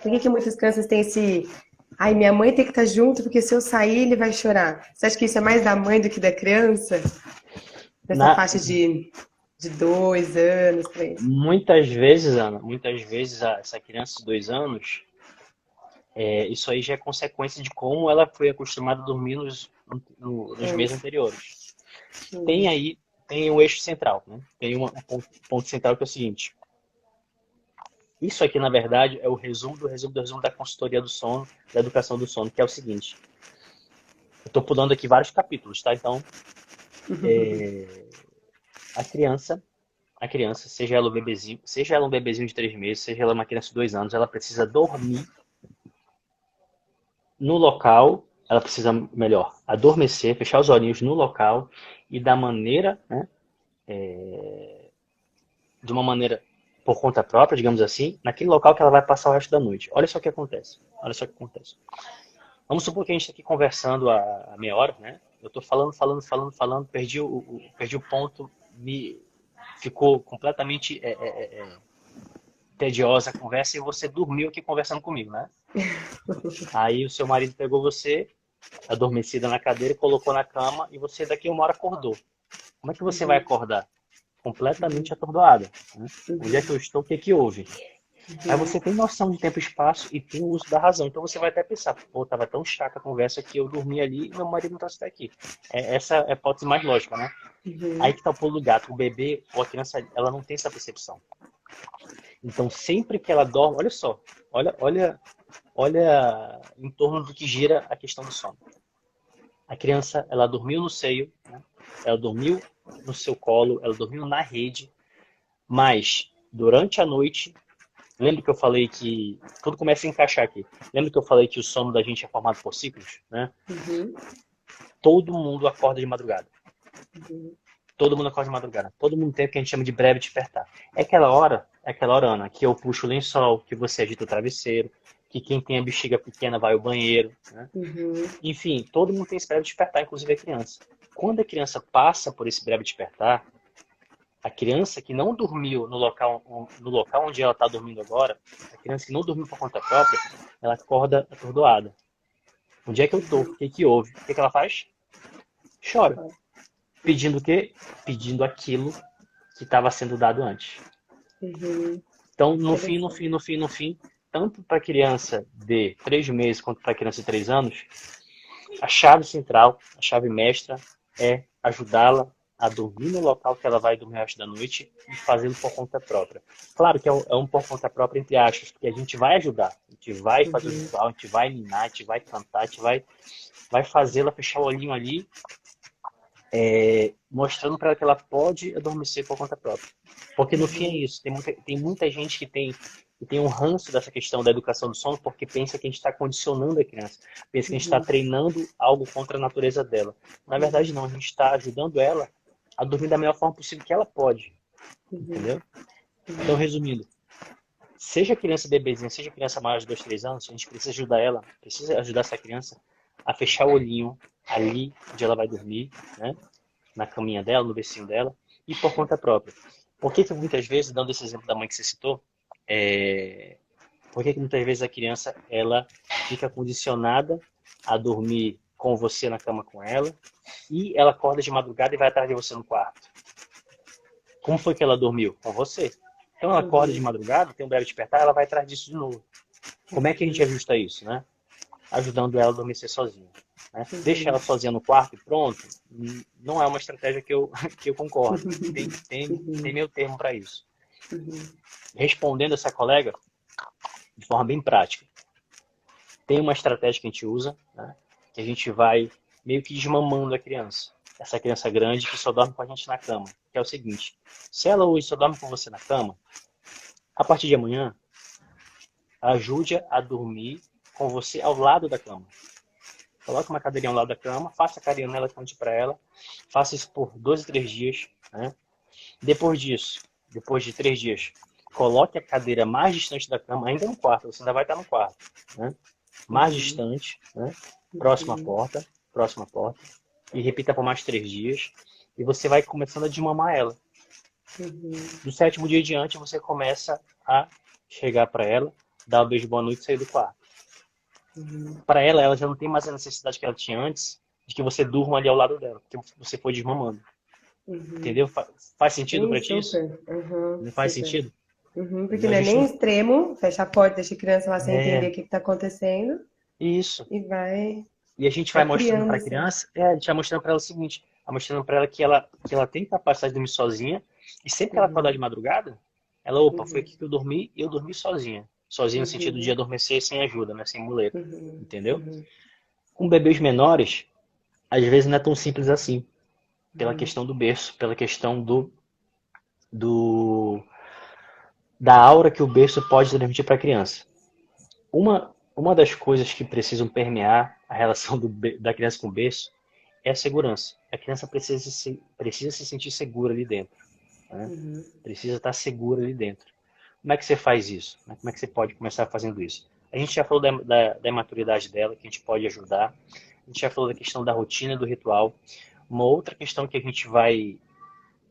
Por que muitas crianças têm esse. Ai, minha mãe tem que estar junto, porque se eu sair, ele vai chorar. Você acha que isso é mais da mãe do que da criança? Nessa Na, faixa de 2 anos, 3. muitas vezes, Ana, muitas vezes essa criança de 2 anos, isso aí já é consequência de como ela foi acostumada a dormir nos meses Antes. anteriores. Tem Uhum. aí, tem o eixo central, né? Tem um ponto central que é o seguinte. Isso aqui, na verdade, é o resumo do resumo do resumo da consultoria do sono, da educação do sono, que é o seguinte. Eu estou pulando aqui vários capítulos, tá? Então, a criança A criança, seja ela um bebezinho de 3 meses, seja ela uma criança de 2 anos, ela precisa dormir no local, ela precisa, melhor, adormecer, fechar os olhinhos no local e da maneira, né, de uma maneira por conta própria, digamos assim, naquele local que ela vai passar o resto da noite. Olha só o que acontece. Olha só o que acontece. Vamos supor que a gente está aqui conversando há meia hora, né? Eu estou falando, falando, falando, falando, perdi o ponto, ficou completamente tediosa a conversa e você dormiu aqui conversando comigo, né? Aí o seu marido pegou você, adormecida na cadeira, colocou na cama e você daqui a uma hora acordou. Como é que você vai acordar? Completamente atordoada, né? Onde é que eu estou? O que é que houve? Aí você tem noção de tempo e espaço e tem o uso da razão. Então você vai até pensar, pô, tava tão chata a conversa que eu dormi ali e meu marido não trouxe até aqui. Essa é a hipótese mais lógica, né? Aí que tá o pulo do gato. O bebê ou a criança, ela não tem essa percepção. Então sempre que ela dorme, olha só, olha em torno do que gira a questão do sono. A criança, ela dormiu no seio, né? Ela dormiu no seu colo, ela dormiu na rede, mas durante a noite, lembra que eu falei que tudo começa a encaixar aqui. Lembra que eu falei que o sono da gente é formado por ciclos, né? Uhum. Todo mundo acorda de madrugada. Todo mundo acorda de madrugada. Todo mundo tem o que a gente chama de breve despertar. É aquela hora, Ana, que eu puxo o lençol, que você agita o travesseiro, que quem tem a bexiga pequena vai ao banheiro, né? Uhum. Enfim, todo mundo tem esse breve despertar, inclusive a criança. Quando a criança passa por esse breve despertar, a criança que não dormiu no local onde ela está dormindo agora, a criança que não dormiu por conta própria, ela acorda atordoada. Onde é que eu tô? O que que houve? O que que ela faz? Chora. Pedindo o quê? Pedindo aquilo que estava sendo dado antes. Uhum. Então, Interessante. no fim, tanto para a criança de 3 meses quanto para a criança de 3 anos, a chave central, a chave mestra é ajudá-la a dormir no local que ela vai dormir o resto da noite e fazê-lo por conta própria. Claro que é um por conta própria entre aspas, porque a gente vai ajudar, a gente vai fazer o Uhum. ritual, a gente vai ninar, a gente vai cantar, a gente vai fazê-la fechar o olhinho ali, mostrando para ela que ela pode adormecer por conta própria. Porque no fim é Uhum. isso, tem muita gente que tem um ranço dessa questão da educação do sono porque pensa que a gente está condicionando a criança, pensa que a gente está Uhum. treinando algo contra a natureza dela. Na verdade não, a gente está ajudando ela a dormir da melhor forma possível que ela pode, Uhum. entendeu? Então Uhum. resumindo, seja criança bebezinha, seja criança maior de 2, 3 anos, a gente precisa ajudar ela, precisa ajudar essa criança a fechar o olhinho ali onde ela vai dormir, né? Na caminha dela, no bercinho dela, e por conta própria. Por que muitas vezes, dando esse exemplo da mãe que você citou, por que muitas vezes a criança ela fica condicionada a dormir com você na cama com ela e ela acorda de madrugada e vai atrás de você no quarto? Como foi que ela dormiu? Com você. Então ela acorda de Uhum. madrugada, tem um breve despertar, ela vai atrás disso de novo. Como é que a gente ajusta isso, né? Ajudando ela a adormecer sozinha. Né? Deixa ela Uhum. sozinha no quarto e pronto, não é uma estratégia que eu, que eu concordo. Tem Uhum. meio termo para isso. Uhum. Respondendo essa colega de forma bem prática, tem uma estratégia que a gente usa, né, que a gente vai meio que desmamando a criança. Essa criança grande que só dorme com a gente na cama. Que é o seguinte, se ela hoje só dorme com você na cama, a partir de amanhã, ajude a dormir com você ao lado da cama. Coloque uma cadeirinha ao lado da cama, faça carinho nela, conte para ela, faça isso por 2 a 3 dias. Né? Depois disso, depois de 3 dias, coloque a cadeira mais distante da cama, ainda no quarto, você ainda vai estar no quarto. Né? Mais Uhum. distante, né? Uhum. Próxima porta, e repita por mais 3 dias, e você vai começando a desmamar ela. Uhum. Do 7º dia em diante, você começa a chegar para ela, dar um beijo boa noite e sair do quarto. Uhum. Para ela, ela já não tem mais a necessidade que ela tinha antes de que você durma ali ao lado dela, porque você foi desmamando. Uhum. Entendeu? Faz sentido Sim, para ti isso? super. Uhum. Não faz Super. sentido? Uhum. Porque Entendeu? A não é gente nem não... extremo, fecha a porta, deixa a criança lá sem entender É, o que está acontecendo isso. e E a gente vai vai mostrando criando para a assim. criança, a gente vai mostrando para ela o seguinte, vai mostrando para ela que ela tem capacidade de dormir sozinha, e sempre que ela acordar de Uhum. madrugada, ela, opa, foi Uhum. aqui que eu dormi e eu dormi sozinha. Sozinha no sentido de Uhum. adormecer sem ajuda, né? Sem muleta. Uhum. Entendeu? Uhum. Com bebês menores, às vezes não é tão simples assim. Pela Uhum. questão do berço, pela questão do da aura que o berço pode transmitir para a criança. Uma das coisas que precisam permear a relação da criança com o berço é a segurança. A criança precisa se sentir segura ali dentro. Né? Uhum. Precisa estar segura ali dentro. Como é que você faz isso? Como é que você pode começar fazendo isso? A gente já falou da imaturidade dela, que a gente pode ajudar. A gente já falou da questão da rotina, do ritual. Uma outra questão que a gente vai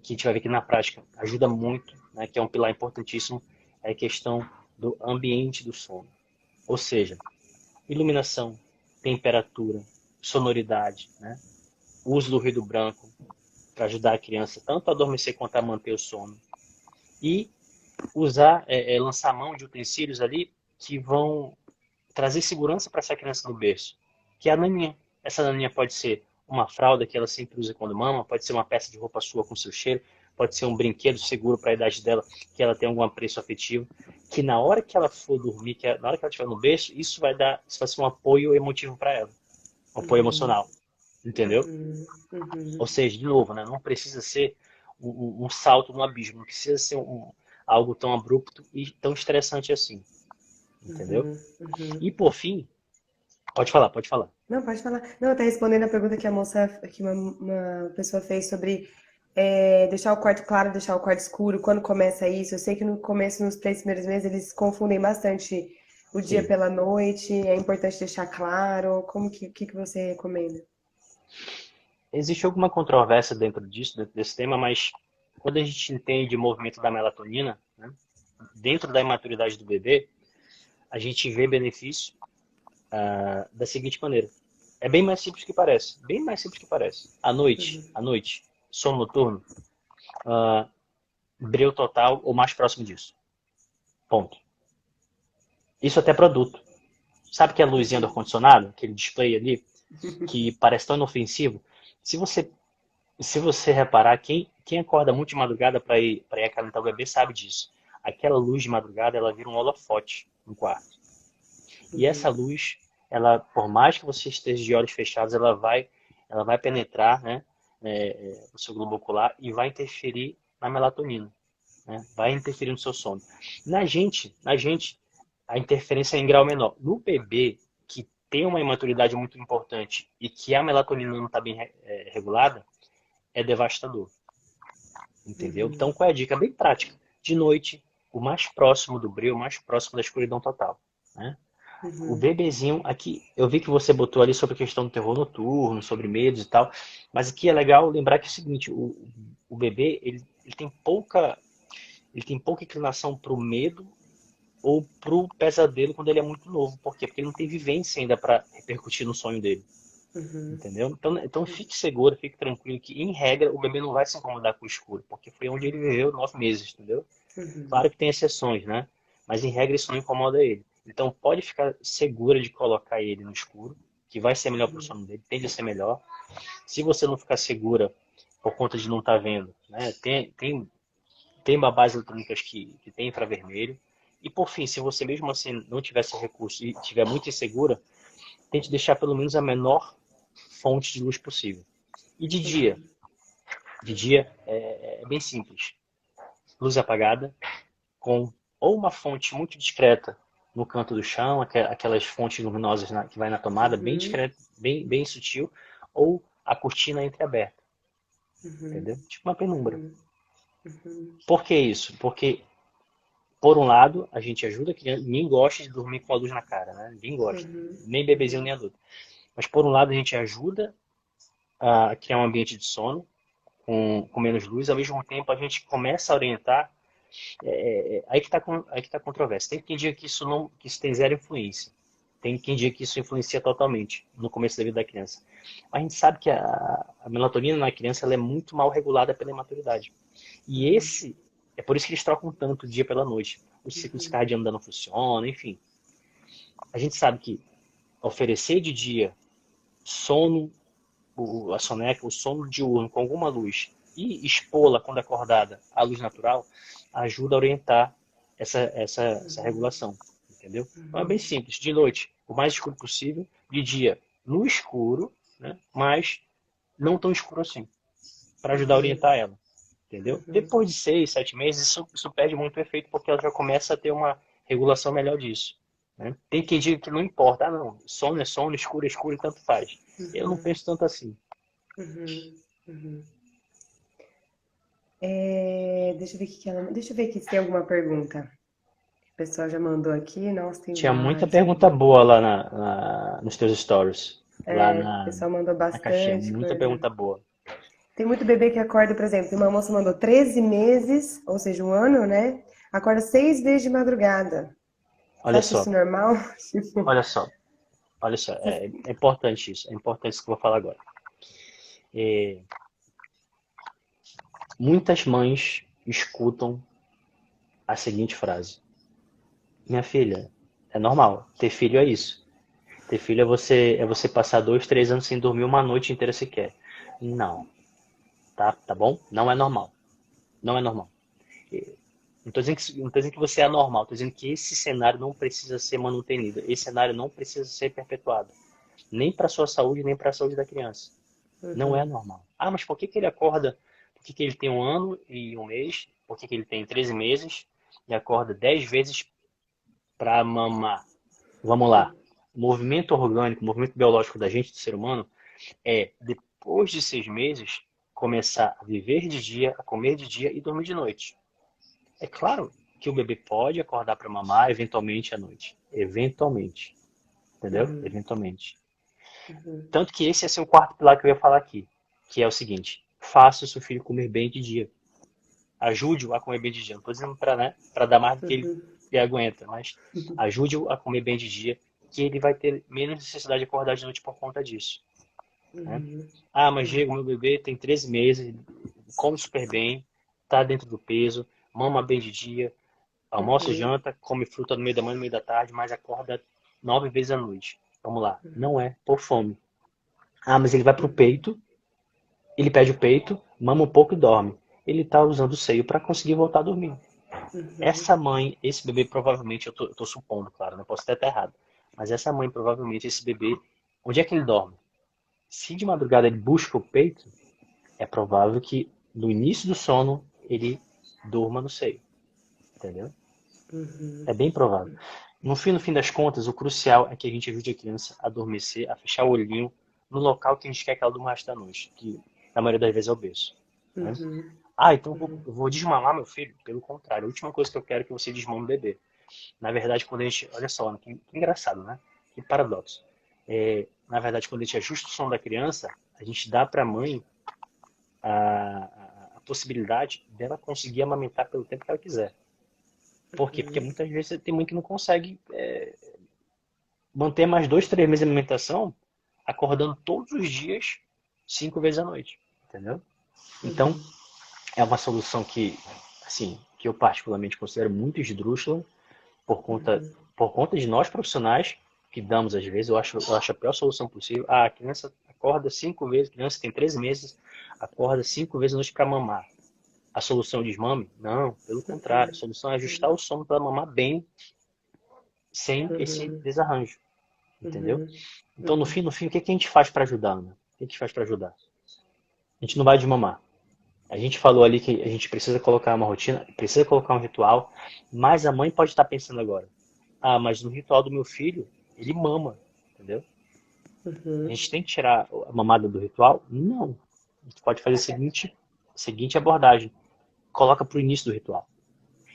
ver que na prática ajuda muito, né, que é um pilar importantíssimo, é a questão do ambiente do sono. Ou seja, iluminação, temperatura, sonoridade, né? Uso do ruído branco para ajudar a criança tanto a adormecer quanto a manter o sono. E usar, lançar mão de utensílios ali que vão trazer segurança para essa criança no berço, que é a naninha. Essa naninha pode ser uma fralda que ela sempre usa quando mama, pode ser uma peça de roupa sua com seu cheiro, pode ser um brinquedo seguro para a idade dela, que ela tem algum apreço afetivo, que na hora que ela for dormir, na hora que ela estiver no berço, isso vai ser um apoio emotivo para ela, um apoio Uhum. emocional, entendeu? Uhum. Ou Uhum. seja, de novo, né, não precisa ser um salto no abismo, não precisa ser algo tão abrupto e tão estressante assim, entendeu? Uhum. Uhum. E por fim, pode falar, pode falar. Não, pode falar. Não, tá respondendo a pergunta que a moça, que uma pessoa fez sobre deixar o quarto claro, deixar o quarto escuro, quando começa isso? Eu sei que no começo, nos 3 primeiros meses, eles confundem bastante o dia Sim. pela noite, é importante deixar claro. Que você recomenda? Existe alguma controvérsia dentro disso, dentro desse tema, mas quando a gente entende o movimento da melatonina, né, dentro da imaturidade do bebê, a gente vê benefício da seguinte maneira. É bem mais simples que parece. Bem mais simples que parece. À noite, sono noturno, breu total ou mais próximo disso. Ponto. Isso até produto. Sabe que é a luzinha do ar-condicionado? Aquele display ali, que parece tão inofensivo? Se você, se você reparar, quem acorda muito de madrugada para ir acalentar o bebê sabe disso. Aquela luz de madrugada, ela vira um holofote no quarto. E essa luz, ela, por mais que você esteja de olhos fechados, ela vai penetrar, né, o seu globo ocular e vai interferir na melatonina, né? Vai interferir no seu sono. Na gente, a interferência é em grau menor. No bebê que tem uma imaturidade muito importante e que a melatonina não está bem regulada, é devastador, entendeu? Então, qual é a dica? Bem prática. De noite, o mais próximo do breu, o mais próximo da escuridão total, né? O bebezinho, aqui, eu vi que você botou ali sobre a questão do terror noturno, sobre medos e tal, mas aqui é legal lembrar que é o seguinte, o bebê, ele tem pouca inclinação para o medo ou para o pesadelo quando ele é muito novo. Por quê? Porque ele não tem vivência ainda para repercutir no sonho dele, entendeu? Então fique seguro, fique tranquilo que, em regra, o bebê não vai se incomodar com o escuro, porque foi onde ele viveu 9 meses, entendeu? Claro que tem exceções, né? Mas em regra isso não incomoda ele. Então pode ficar segura de colocar ele no escuro, que vai ser melhor para o sono dele, tende a ser melhor. Se você não ficar segura por conta de não estar vendo, né? Tem babás eletrônicas que tem infravermelho. E por fim, se você mesmo assim não tiver esse recurso e estiver muito insegura, tente deixar pelo menos a menor fonte de luz possível. E de dia é bem simples. Luz apagada, com ou uma fonte muito discreta no canto do chão, aquelas fontes luminosas que vai na tomada, bem discreta, bem sutil, ou a cortina entreaberta, entendeu? Tipo uma penumbra. Por que isso? Porque, por um lado, a gente ajuda a criança, ninguém gosta de dormir com a luz na cara, né? Ninguém gosta, nem bebezinho nem adulto. Mas, por um lado, a gente ajuda a criar um ambiente de sono com menos luz, ao mesmo tempo a gente começa a orientar. Aí que tá a controvérsia. Tem quem diga que isso tem zero influência. Tem quem diga que isso influencia totalmente no começo da vida da criança. Mas a gente sabe que a melatonina na criança ela é muito mal regulada pela imaturidade. E é por isso que eles trocam tanto dia pela noite. Os ciclos cardianos ainda não funcionam, enfim. A gente sabe que oferecer de dia sono, a soneca, o sono diurno com alguma luz e expô-la quando acordada à luz natural ajuda a orientar essa regulação, entendeu? Então é bem simples. De noite, o mais escuro possível. De dia, no escuro, né? Mas não tão escuro assim, para ajudar a orientar ela, entendeu? Depois de 6, 7 meses, isso perde muito efeito porque ela já começa a ter uma regulação melhor disso. Né? Tem quem diga que não importa, não, sono é sono, escuro é escuro e tanto faz. Eu não penso tanto assim. Deixa eu ver deixa eu ver aqui se tem alguma pergunta. O pessoal já mandou aqui. Nossa, tem Tinha muita várias pergunta perguntas. boa lá nos teus stories. Lá O pessoal mandou na caixinha. bastante Muita coisa. pergunta boa. Tem muito bebê que acorda, por exemplo, uma moça mandou 13 meses, ou seja, um ano, né? Acorda 6 vezes de madrugada. Você Olha acha só, isso normal? Tipo, olha só, olha só. É importante isso. É importante isso que eu vou falar agora. Muitas mães escutam a seguinte frase: Minha filha, é normal. Ter filho é isso. Ter filho é você passar 2, 3 anos sem dormir uma noite inteira sequer. Não, tá bom? Não é normal. Não é normal. Não tô dizendo que você é anormal, estou dizendo que esse cenário não precisa ser manutenido. Esse cenário não precisa ser perpetuado. Nem para a sua saúde, nem para a saúde da criança. Não é normal. Ah, mas por que que ele acorda? Por que que ele tem 1 ano e 1 mês? Por que que ele tem 13 meses e acorda 10 vezes para mamar? Vamos lá. O movimento orgânico, o movimento biológico da gente, do ser humano, depois de 6 meses, começar a viver de dia, a comer de dia e dormir de noite. É claro que o bebê pode acordar para mamar eventualmente à noite. Eventualmente. Entendeu? Uhum. Eventualmente. Uhum. Tanto que esse é assim, o quarto pilar que eu ia falar aqui, que é o seguinte: faça o seu filho comer bem de dia. Ajude-o a comer bem de dia. Não estou dizendo para, né, para dar mais do que Uhum. ele aguenta, mas ajude-o a comer bem de dia, que ele vai ter menos necessidade de acordar de noite por conta disso. Né? Uhum. Ah, mas Diego, meu bebê tem 13 meses, come super bem, está dentro do peso, mama bem de dia, almoça e Uhum. janta, come fruta no meio da manhã, no meio da tarde, mas acorda 9 vezes à noite. Vamos lá. Não é por fome. Ah, mas ele vai pro Uhum. peito, ele pede o peito, mama um pouco e dorme. Ele está usando o seio para conseguir voltar a dormir. Uhum. Essa mãe, esse bebê provavelmente, eu tô supondo, claro, não posso até estar errado, mas essa mãe provavelmente, esse bebê, onde é que ele dorme? Se de madrugada ele busca o peito, é provável que no início do sono ele durma no seio, entendeu? Uhum. É bem provável. No fim das contas, o crucial é que a gente ajude a criança a adormecer, a fechar o olhinho no local que a gente quer que ela durma o resto da noite, que na maioria das vezes é o berço. Né? Uhum. Ah, então Uhum. eu vou desmamar meu filho? Pelo contrário, a última coisa que eu quero é que você desmame o bebê. Na verdade, quando a gente. Olha só, que engraçado, né? Que paradoxo. Na verdade, quando a gente ajusta o som da criança, a gente dá para a mãe a possibilidade dela conseguir amamentar pelo tempo que ela quiser. Por quê? Porque Uhum. muitas vezes tem mãe que não consegue manter mais 2, 3 meses de alimentação acordando todos os dias, 5 vezes à noite. Entendeu? Então, Uhum. é uma solução que, assim, que eu particularmente considero muito esdrúxula por conta, Uhum. por conta de nós profissionais que damos às vezes. Eu acho a pior solução possível. Ah, a criança acorda 5 vezes, a criança tem 13 meses, acorda 5 vezes à noite para mamar. A solução de desmame? Não, pelo contrário. A solução é ajustar o sono para mamar bem, sem esse Uhum. desarranjo. Entendeu? Uhum. Então, no Uhum. fim, o que a gente faz para ajudar, Ana? O que a gente faz para ajudar? A gente não vai desmamar. A gente falou ali que a gente precisa colocar uma rotina, precisa colocar um ritual, mas a mãe pode estar pensando agora: ah, mas no ritual do meu filho, ele mama, entendeu? A Uhum. gente tem que tirar a mamada do ritual? Não. A gente pode fazer a seguinte abordagem: coloca para o início do ritual.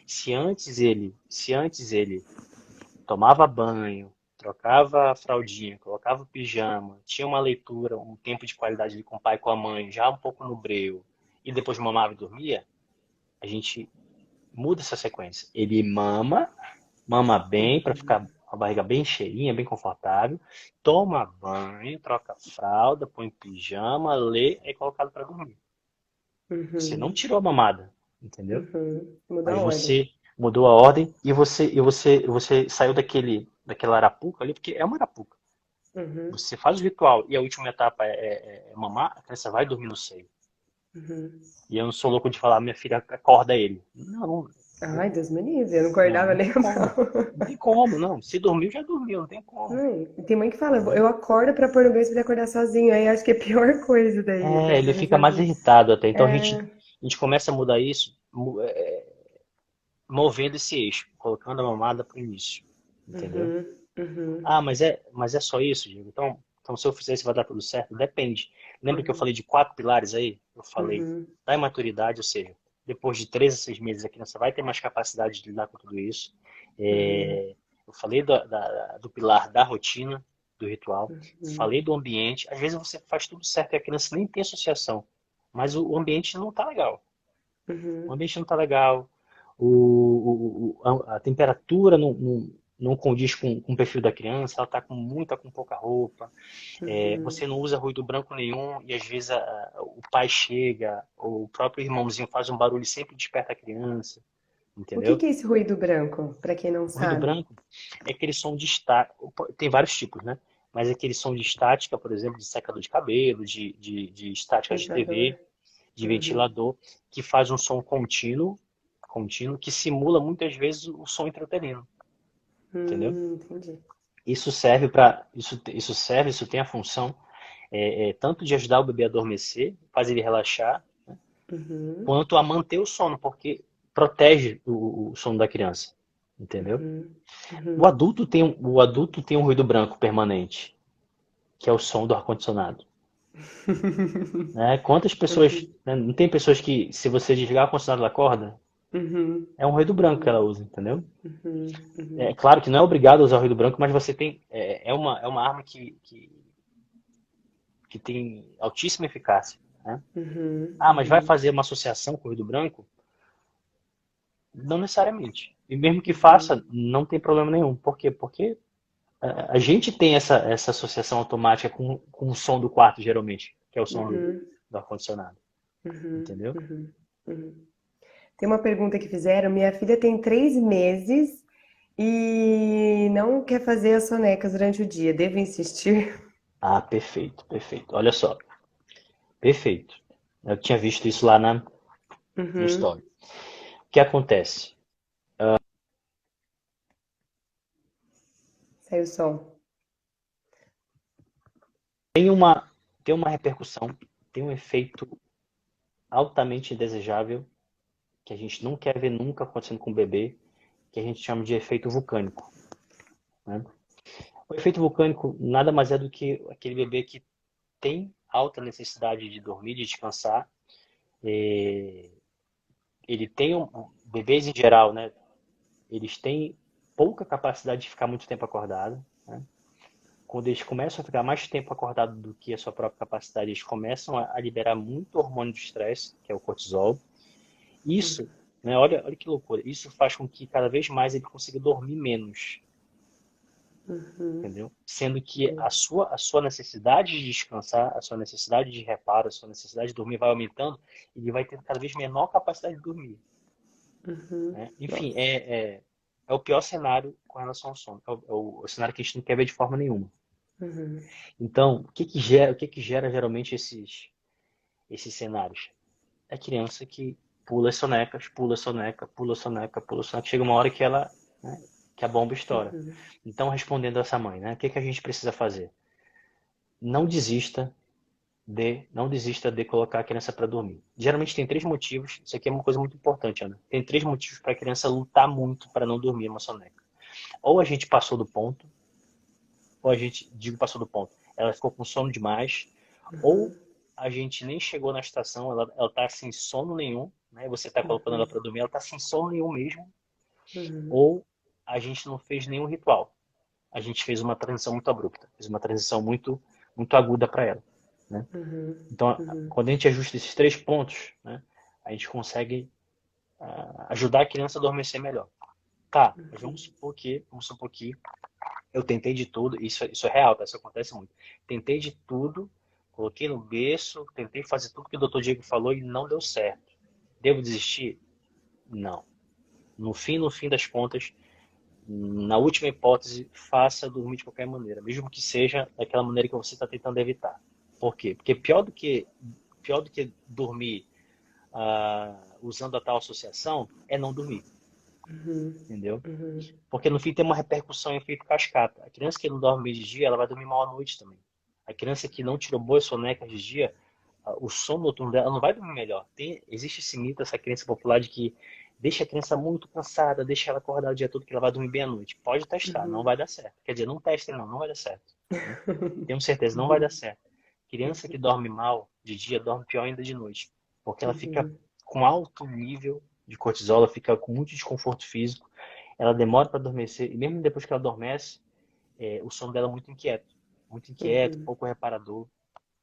Se antes ele tomava banho, trocava a fraldinha, colocava o pijama, tinha uma leitura, um tempo de qualidade ali com o pai e com a mãe, já um pouco no breu, e depois mamava e dormia, a gente muda essa sequência. Ele mama bem para ficar com a barriga bem cheinha, bem confortável, toma banho, troca a fralda, põe pijama, lê e é colocado para dormir. Você não Uhum. tirou a mamada, entendeu? Uhum. Muda Mas a ordem. você mudou a ordem e você saiu daquela arapuca ali, porque é uma arapuca. Uhum. Você faz o ritual e a última etapa é mamar, a criança vai dormir no seio. Uhum. E eu não sou louco de falar, minha filha acorda ele. Não, Ai, Deus me livre, eu não não, acordava não nem tem a como. pau. Não tem como, não. Se dormiu, já dormiu, não tem como. Ai, tem mãe que fala, Entendeu? eu acordo pra pôr no berço pra ele acordar sozinho. Aí acho que é a pior coisa daí, pra Ele dormir fica mais sozinho. irritado até. Então a gente, É. a gente começa a mudar isso, movendo esse eixo, colocando a mamada pro início. Entendeu? Uhum. Uhum. Ah, mas é só isso, Diego. Então, se eu fizer isso, vai dar tudo certo? Depende. Lembra que eu falei de 4 pilares aí? Eu falei Uhum. da imaturidade, ou seja, depois de 3 a 6 meses a criança vai ter mais capacidade de lidar com tudo isso. Uhum. Eu falei do pilar da rotina, do ritual. Uhum. Falei do ambiente. Às vezes você faz tudo certo e a criança nem tem associação, mas o ambiente não está legal. O Uhum. ambiente não está legal, a temperatura não condiz com o perfil da criança, ela está com muita, com pouca roupa, Uhum. você não usa ruído branco nenhum e às vezes o pai chega, ou o próprio irmãozinho faz um barulho e sempre desperta a criança, O que entendeu? que é esse ruído branco, pra quem não O ruído sabe? branco é aquele som de estática, tem vários tipos, né? Mas é aquele som de estática, por exemplo, de secador de cabelo, de estática de Ventilador. TV, de Uhum. ventilador, que faz um som contínuo, que simula muitas vezes o som intrauterino, entendeu? Entendi. Isso tem a função tanto de ajudar o bebê a adormecer, faz ele relaxar, Uhum. quanto a manter o sono, porque protege o sono da criança, entendeu? Uhum. O Uhum. adulto tem um ruído branco permanente, que é o som do ar-condicionado. Né? Quantas pessoas, Uhum, né? Não tem pessoas que, se você desligar o condicionado, ela acorda? uhum, É um ruído branco que ela uhum, usa, entendeu? uhum, É uhum, claro que não é obrigado a usar o ruído branco, mas você tem, é uma arma que tem altíssima eficácia, né? uhum, Ah, mas vai uhum, fazer uma associação com o ruído branco? Não necessariamente. E mesmo que uhum, faça, não tem problema nenhum. Por quê? Porque a gente tem essa associação automática com o som do quarto, geralmente, que é o som uhum, do ar-condicionado. uhum, Entendeu? uhum, uhum. Tem uma pergunta que fizeram. Minha filha tem 3 meses e não quer fazer as sonecas durante o dia. Devo insistir? Ah, perfeito, perfeito. Olha só, perfeito. Eu tinha visto isso lá no Uhum. story. O que acontece? Saiu o som. Tem uma, tem uma repercussão, tem um efeito altamente indesejável que a gente não quer ver nunca acontecendo com o bebê, que a gente chama de efeito vulcânico, né? O efeito vulcânico nada mais é do que aquele bebê que tem alta necessidade de dormir, de descansar. Ele tem bebês em geral, né? Eles têm pouca capacidade de ficar muito tempo acordado, né? Quando eles começam a ficar mais tempo acordado do que a sua própria capacidade, eles começam a liberar muito hormônio de estresse, que é o cortisol. Isso, né, olha que loucura, isso faz com que cada vez mais ele consiga dormir menos, Uhum. entendeu? Sendo que a sua necessidade de descansar, a sua necessidade de reparo, a sua necessidade de dormir vai aumentando e ele vai ter cada vez menor capacidade de dormir, Uhum. né? Enfim, Nossa. é o pior cenário com relação ao sono. É o cenário que a gente não quer ver de forma nenhuma. Uhum. Então, o que que gera geralmente esses cenários? É a criança que pula as sonecas, pula soneca, pula soneca, pula soneca. Chega uma hora que ela, né, que a bomba estoura. Uhum. Então, respondendo a essa mãe, né, o que que a gente precisa fazer? Não desista não desista de colocar a criança para dormir. Geralmente tem três motivos. Isso aqui é uma coisa muito importante, Ana. Tem três motivos para a criança lutar muito para não dormir uma soneca. Ou a gente passou do ponto, ou a gente, digo passou do ponto, ela ficou com sono demais, ou Uhum. a gente nem chegou na estação, ela tá sem sono nenhum, né? Você tá colocando ela Uhum. para dormir, ela tá sem sono nenhum mesmo, Uhum. ou a gente não fez nenhum ritual. A gente fez uma transição muito abrupta, fez uma transição muito aguda para ela, né? Uhum. Então, Uhum. quando a gente ajusta esses três pontos, né, a gente consegue ajudar a criança a adormecer melhor. Tá, mas vamos supor que eu tentei de tudo, isso é real, tá? Isso acontece muito. Tentei de tudo, coloquei no berço, tentei fazer tudo que o Dr. Diego falou e não deu certo. Devo desistir? Não. No fim das contas, na última hipótese, faça dormir de qualquer maneira, mesmo que seja daquela maneira que você está tentando evitar. Por quê? Porque pior do que dormir usando a tal associação é não dormir, Uhum. entendeu? Uhum. Porque no fim tem uma repercussão em efeito cascata. A criança que não dorme bem de dia, ela vai dormir mal à noite também. A criança que não tirou boas sonecas de dia, o sono noturno dela não vai dormir melhor. Existe esse mito, essa crença popular de que deixa a criança muito cansada, deixa ela acordar o dia todo que ela vai dormir bem à noite. Pode testar, não vai dar certo. Quer dizer, não testem não vai dar certo, né? Tenho certeza, não vai dar certo. Criança que dorme mal de dia, dorme pior ainda de noite. Porque ela fica Uhum. com alto nível de cortisol, ela fica com muito desconforto físico, ela demora para adormecer, e mesmo depois que ela adormece, o sono dela é muito inquieto, Uhum. pouco reparador,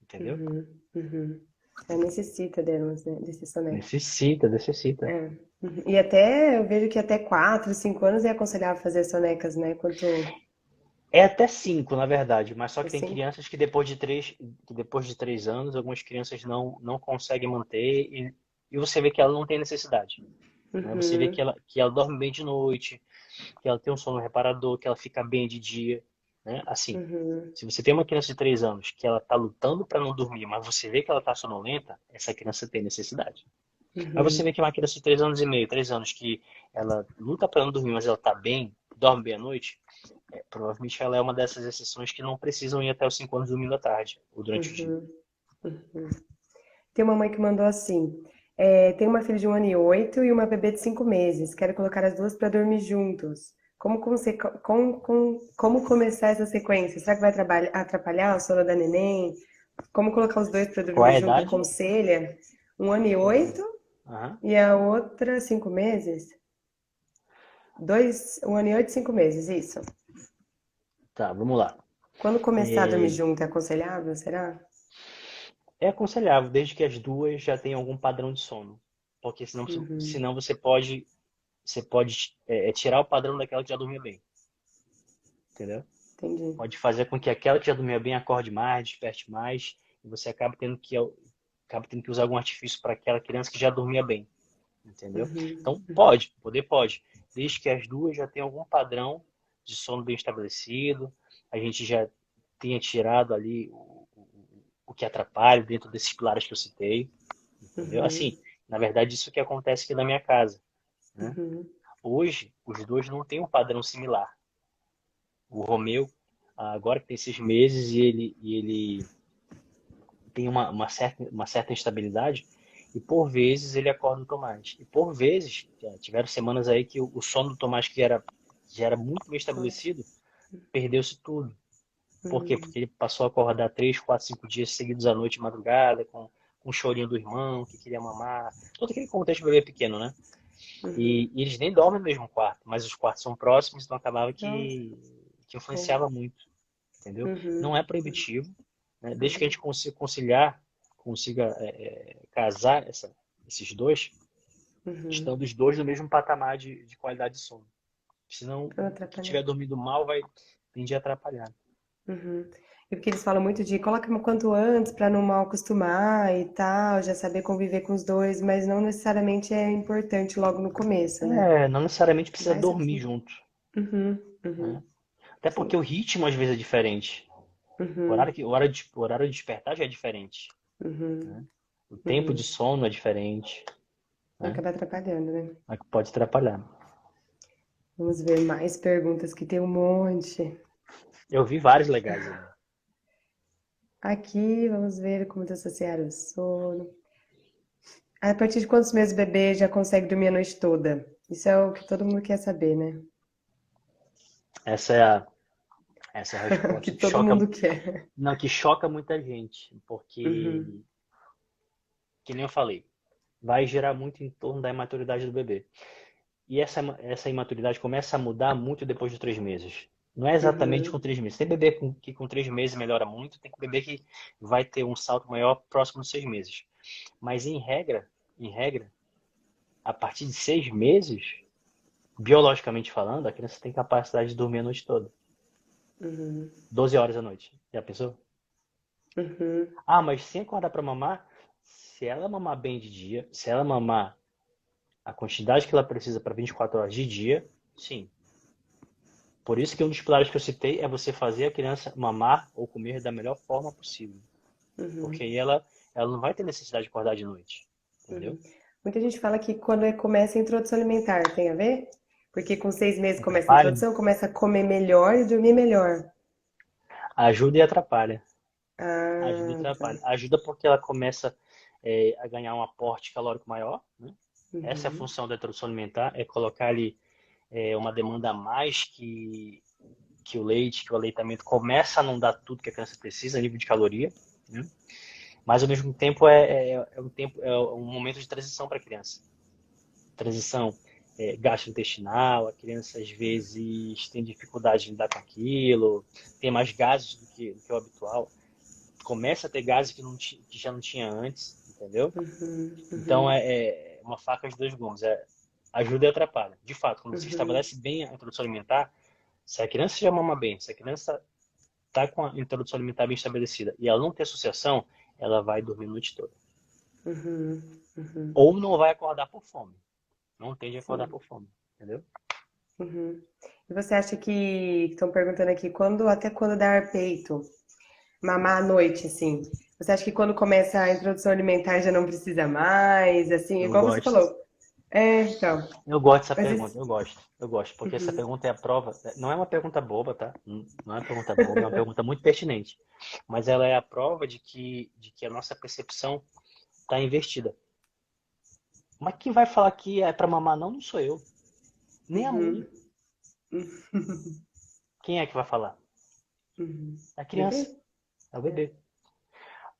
entendeu? Uhum. Uhum. Ela necessita delas, né? Desse soneca. Necessita. É. Uhum. E até, eu vejo que até 4, 5 anos é aconselhável fazer sonecas, né? Quanto É até 5, na verdade, mas só que tem assim. crianças que depois de 3 anos, algumas crianças não conseguem manter e você vê que ela não tem necessidade, né? Você vê que Uhum. ela dorme bem de noite, que ela tem um sono reparador, que ela fica bem de dia, né? Assim, Uhum. se você tem uma criança de 3 anos que ela está lutando para não dormir, mas você vê que ela está sonolenta, essa criança tem necessidade. Mas você Uhum. vê que uma criança de 3 anos e meio, 3 anos, que ela luta para não dormir, mas ela está bem, dorme bem à noite, provavelmente ela é uma dessas exceções que não precisam ir até os 5 anos dormindo à tarde ou durante o dia. Uhum. Uhum. Tem uma mãe que mandou assim: tem uma filha de 1 ano e 8 e uma bebê de 5 meses. Quero colocar as duas para dormir juntos. Como começar essa sequência? Será que vai atrapalhar o sono da neném? Como colocar os dois para Qual dormir é a junto, idade? aconselha 1 ano e 8 Aham. e a outra 5 meses? 1 ano e 8 e 5 meses, isso. Tá, vamos lá. Quando começar a dormir É, junto, é aconselhável, será? é aconselhável, desde que as duas já tenham algum padrão de sono. Porque Uhum, senão você pode tirar o padrão daquela que já dormia bem. Entendeu? entendi. Pode fazer com que aquela que já dormia bem acorde mais, desperte mais, e você acaba tendo que usar algum artifício para aquela criança que já dormia bem. Entendeu? Uhum, Então, pode, desde que as duas já tenham algum padrão de sono bem estabelecido, a gente já tenha tirado ali o que atrapalha dentro desses pilares que eu citei, entendeu? uhum, Assim, na verdade, isso que acontece aqui na minha casa, né? uhum, Hoje, os dois não têm um padrão similar. O Romeu, agora que tem 6 meses e ele tem uma certa instabilidade, e por vezes ele acorda o Tomás. E por vezes, tiveram semanas aí que o sono do Tomás, que já era muito bem estabelecido, perdeu-se tudo. Por quê? uhum, Porque ele passou a acordar 3, 4, 5 dias seguidos à noite, madrugada, com o chorinho do irmão, que queria mamar. Todo aquele contexto de bebê pequeno, né? uhum. E eles nem dormem no mesmo quarto, mas os quartos são próximos, então acabava Nossa, que sim. influenciava muito, entendeu? Não Uhum, é proibitivo, né? Desde que a uhum, gente consiga conciliar, consiga casar esses dois, uhum. estando os dois no mesmo patamar de qualidade de sono. Senão, Pra não o que atrapalhar. tiver dormindo mal vai tender a atrapalhar. Uhum. E porque eles falam muito de coloca o quanto antes para não mal acostumar e tal, já saber conviver com os dois, mas não necessariamente é importante logo no começo, né? Não necessariamente precisa Mais dormir assim. junto, Uhum, né? uhum, Até porque sim. o ritmo às vezes é diferente. Uhum, O horário de despertar já é diferente, uhum, né? O tempo de uhum. sono é diferente, né? Acaba atrapalhando, né? Mas pode atrapalhar. Vamos ver mais perguntas que tem um monte. Eu vi vários legais ali. Aqui, vamos ver como associar o sono. A partir de quantos meses o bebê já consegue dormir a noite toda? Isso é o que todo mundo quer saber, né? Essa é a, essa é a O que resposta que todo choca, mundo quer. não, que choca muita gente, porque, Uhum, que nem eu falei, vai gerar muito em torno da imaturidade do bebê. E essa imaturidade começa a mudar muito depois de 3 meses. Não é exatamente com uhum, 3 meses. Tem bebê que com 3 meses melhora muito, tem bebê que vai ter um salto maior próximo de 6 meses. Mas em regra, a partir de 6 meses, biologicamente falando, a criança tem capacidade de dormir a noite toda. uhum, 12 horas à noite. Já pensou? uhum, Ah, mas sem acordar para mamar, se ela mamar bem de dia, se ela mamar a quantidade que ela precisa para 24 horas de dia, sim. Por isso que um dos pilares que eu citei é você fazer a criança mamar ou comer da melhor forma possível. uhum, Porque aí ela não vai ter necessidade de acordar de noite. Entendeu? uhum. Muita gente fala que quando começa a introdução alimentar, tem a ver? Porque com 6 meses começa a Atrapalha, introdução, começa a comer melhor e dormir melhor. ajuda e atrapalha. Ajuda e Ah, tá. atrapalha. Ajuda porque ela começa a ganhar um aporte calórico maior, né? Essa é a Uhum, função da introdução alimentar, é colocar ali uma demanda a mais que o leite, que o aleitamento começa a não dar tudo que a criança precisa a nível de caloria, né? Mas ao mesmo tempo é um momento de transição para a criança. Transição gastrointestinal, a criança às vezes tem dificuldade de lidar com aquilo, tem mais gases do que o habitual, começa a ter gases que já não tinha antes, entendeu? uhum, Então uhum, é uma faca de dois gumes, ajuda e atrapalha. De fato, quando você uhum, estabelece bem a introdução alimentar, se a criança já mama bem, se a criança está com a introdução alimentar bem estabelecida e ela não tem associação, ela vai dormir a noite toda. uhum, uhum. Ou não vai acordar por fome. Não tende a acordar Sim. por fome. Entendeu? Uhum. E você acha que estão perguntando aqui até quando dar peito? Mamar à noite, assim. Você acha que quando começa a introdução alimentar já não precisa mais, assim, Eu igual você gosto. falou? É, então. Eu gosto dessa Mas pergunta. esse... Eu gosto. Eu gosto. Porque essa Uhum, pergunta é a prova. Não é uma pergunta boba, tá? Não é uma pergunta boba, é uma pergunta muito pertinente. Mas ela é a prova de que a nossa percepção está invertida. Mas quem vai falar que é para mamar não sou eu. Nem a uhum, mãe. Quem é que vai falar? uhum. A criança. Bebê? É o É. bebê.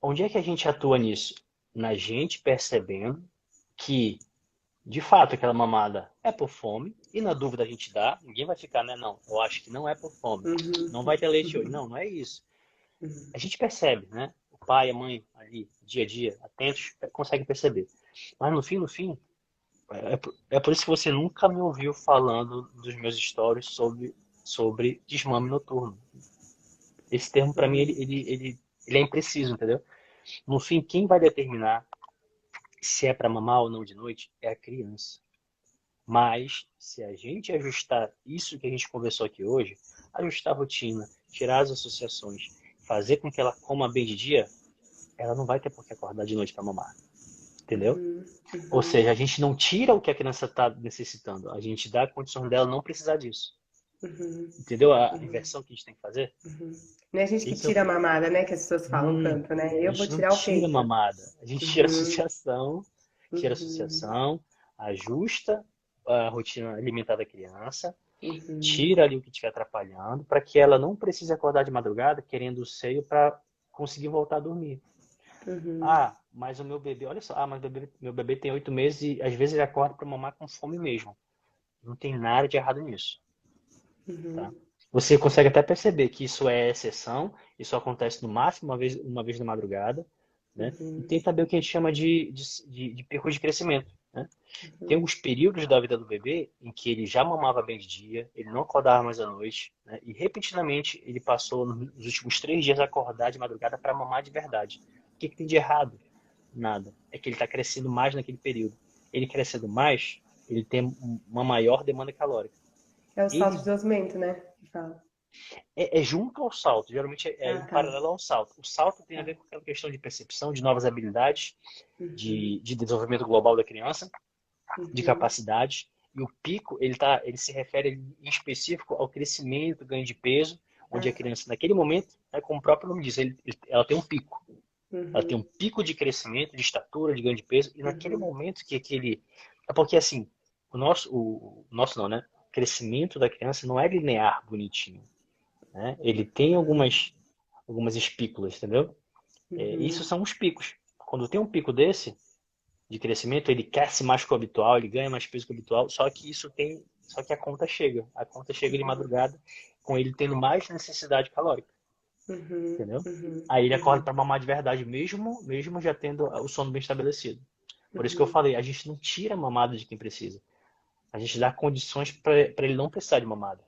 Onde é que a gente atua nisso? Na gente percebendo que, de fato, aquela mamada é por fome, e na dúvida a gente dá, ninguém vai ficar, né? Não, eu acho que não é por fome. Uhum, Não vai ter leite hoje. uhum, Não, não é isso. uhum, A gente percebe, né? O pai e a mãe ali, dia a dia, atentos, conseguem perceber. Mas no fim, é por isso que você nunca me ouviu falando dos meus stories sobre desmame noturno. Esse termo, para mim, uhum, ele é impreciso, entendeu? No fim, quem vai determinar se é para mamar ou não de noite é a criança. Mas, se a gente ajustar isso que a gente conversou aqui hoje, ajustar a rotina, tirar as associações, fazer com que ela coma bem de dia, ela não vai ter por que acordar de noite para mamar. Entendeu? uhum, Ou uhum, seja, a gente não tira o que a criança está necessitando, a gente dá a condição dela não precisar disso. uhum, Entendeu a uhum, inversão que a gente tem que fazer? uhum. Não é a gente que Esse é o tira a ponto. mamada, né? Que as pessoas falam tanto, né? A Eu vou gente não tirar o tira peito. mamada, a gente Uhum, tira uhum, associação, ajusta a rotina alimentar da criança, uhum, tira ali o que estiver atrapalhando, para que ela não precise acordar de madrugada querendo o seio para conseguir voltar a dormir. uhum, Ah, mas o meu bebê, olha só, mas meu bebê tem 8 meses e às vezes ele acorda para mamar com fome mesmo. Não tem nada de errado nisso, tá? uhum, Você consegue até perceber que isso é exceção, isso acontece no máximo uma vez na madrugada, né? E uhum, tem também o que a gente chama de pico de crescimento, né? Tem uhum, alguns períodos da vida do bebê em que ele já mamava bem de dia, ele não acordava mais à noite, né? E repentinamente ele passou nos últimos 3 dias a acordar de madrugada para mamar de verdade. O que que tem de errado? Nada. É que ele está crescendo mais naquele período. Ele crescendo mais, ele tem uma maior demanda calórica. é o salto Ele de osmento, né? Que fala. é junto ao salto, geralmente é Ah, em tá. paralelo ao salto. O salto tem a Tá. ver com aquela questão de percepção, de novas habilidades, Uhum, de desenvolvimento global da criança, de uhum, capacidade. E o pico, ele se refere em específico ao crescimento, ganho de peso, onde ah, a tá. criança, naquele momento, né, como o próprio nome diz, ela tem um pico. Ela tem um Uhum, pico de crescimento, de estatura, de ganho de peso, e naquele uhum, momento que aquele. É porque assim, o nosso não, né? O crescimento da criança não é linear, bonitinho, né? Ele tem algumas espículas, entendeu? Isso uhum, são os picos. Quando tem um pico desse de crescimento, ele cresce mais que o habitual, ele ganha mais peso que o habitual, só que a conta chega. A conta chega de madrugada com ele tendo mais necessidade calórica, uhum, entendeu? uhum, Aí ele acorda uhum, para mamar de verdade, mesmo já tendo o sono bem estabelecido. Por isso que eu uhum, falei, a gente não tira a mamada de quem precisa. A gente dá condições para ele não precisar de mamada,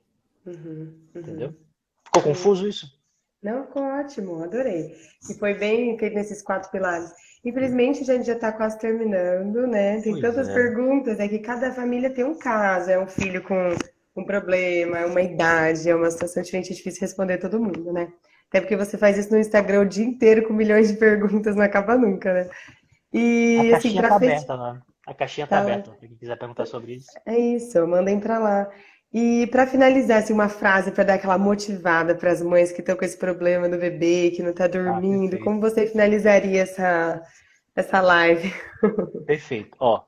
uhum, entendeu? uhum. Ficou Sim. confuso isso? Não, ficou ótimo, adorei. E foi bem feito nesses 4 pilares. Infelizmente, a gente já está quase terminando, né? Tem Pois tantas é. perguntas, é que cada família tem um caso, é um filho com um problema, é uma idade, é uma situação diferente, é difícil responder todo mundo, né? Até porque você faz isso no Instagram o dia inteiro com milhões de perguntas, não acaba nunca, né? A E assim, caixinha para tá fechar, aberta lá. A caixinha tá tá, aberta. Pra quem quiser perguntar sobre isso. é isso, mandem para lá. E para finalizar, assim, uma frase para dar aquela motivada para as mães que estão com esse problema do bebê, que não está Ah, dormindo, perfeito. como você finalizaria essa live? Perfeito. Ó,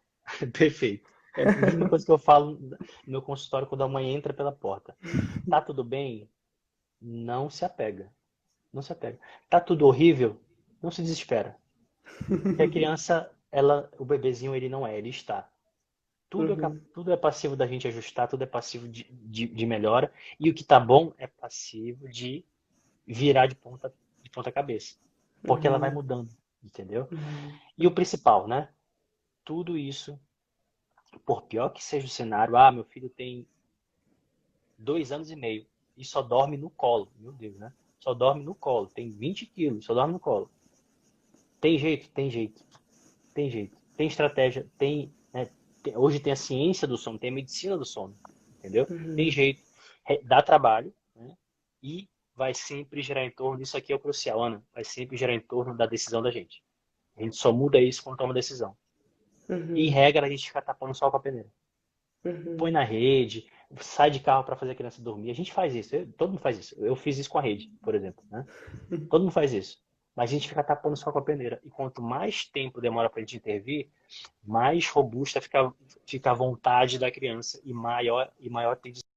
perfeito. É a mesma coisa que eu falo no meu consultório quando a mãe entra pela porta. Tá tudo bem? Não se apega. Não se apega. Tá tudo horrível? Não se desespera. Porque a criança, o bebezinho, ele não é, ele está. Uhum, Tudo é passivo da gente ajustar, tudo é passivo de melhora. E o que tá bom é passivo de virar de ponta cabeça. Porque ela vai uhum, mudando, entendeu? uhum, E o principal, né? Tudo isso, por pior que seja o cenário, ah, meu filho tem 2 anos e meio e só dorme no colo, meu Deus, né? Só dorme no colo, tem 20 quilos, só dorme no colo. Tem jeito? Tem jeito. Tem jeito. Tem estratégia, né, hoje tem a ciência do sono, tem a medicina do sono, entendeu? Tem uhum, jeito, dá trabalho, né? E vai sempre girar em torno, isso aqui é o crucial, Ana, vai sempre girar em torno da decisão da gente. A gente só muda isso quando toma decisão. E, em uhum, regra, a gente fica tapando sol com a peneira. Põe uhum. na rede, sai de carro para fazer a criança dormir. A gente faz isso, todo mundo faz isso. Eu fiz isso com a rede, por exemplo, né? Todo mundo faz isso. Mas a gente fica tapando só com a peneira. E quanto mais tempo demora para a gente intervir, mais robusta fica a vontade da criança e maior tem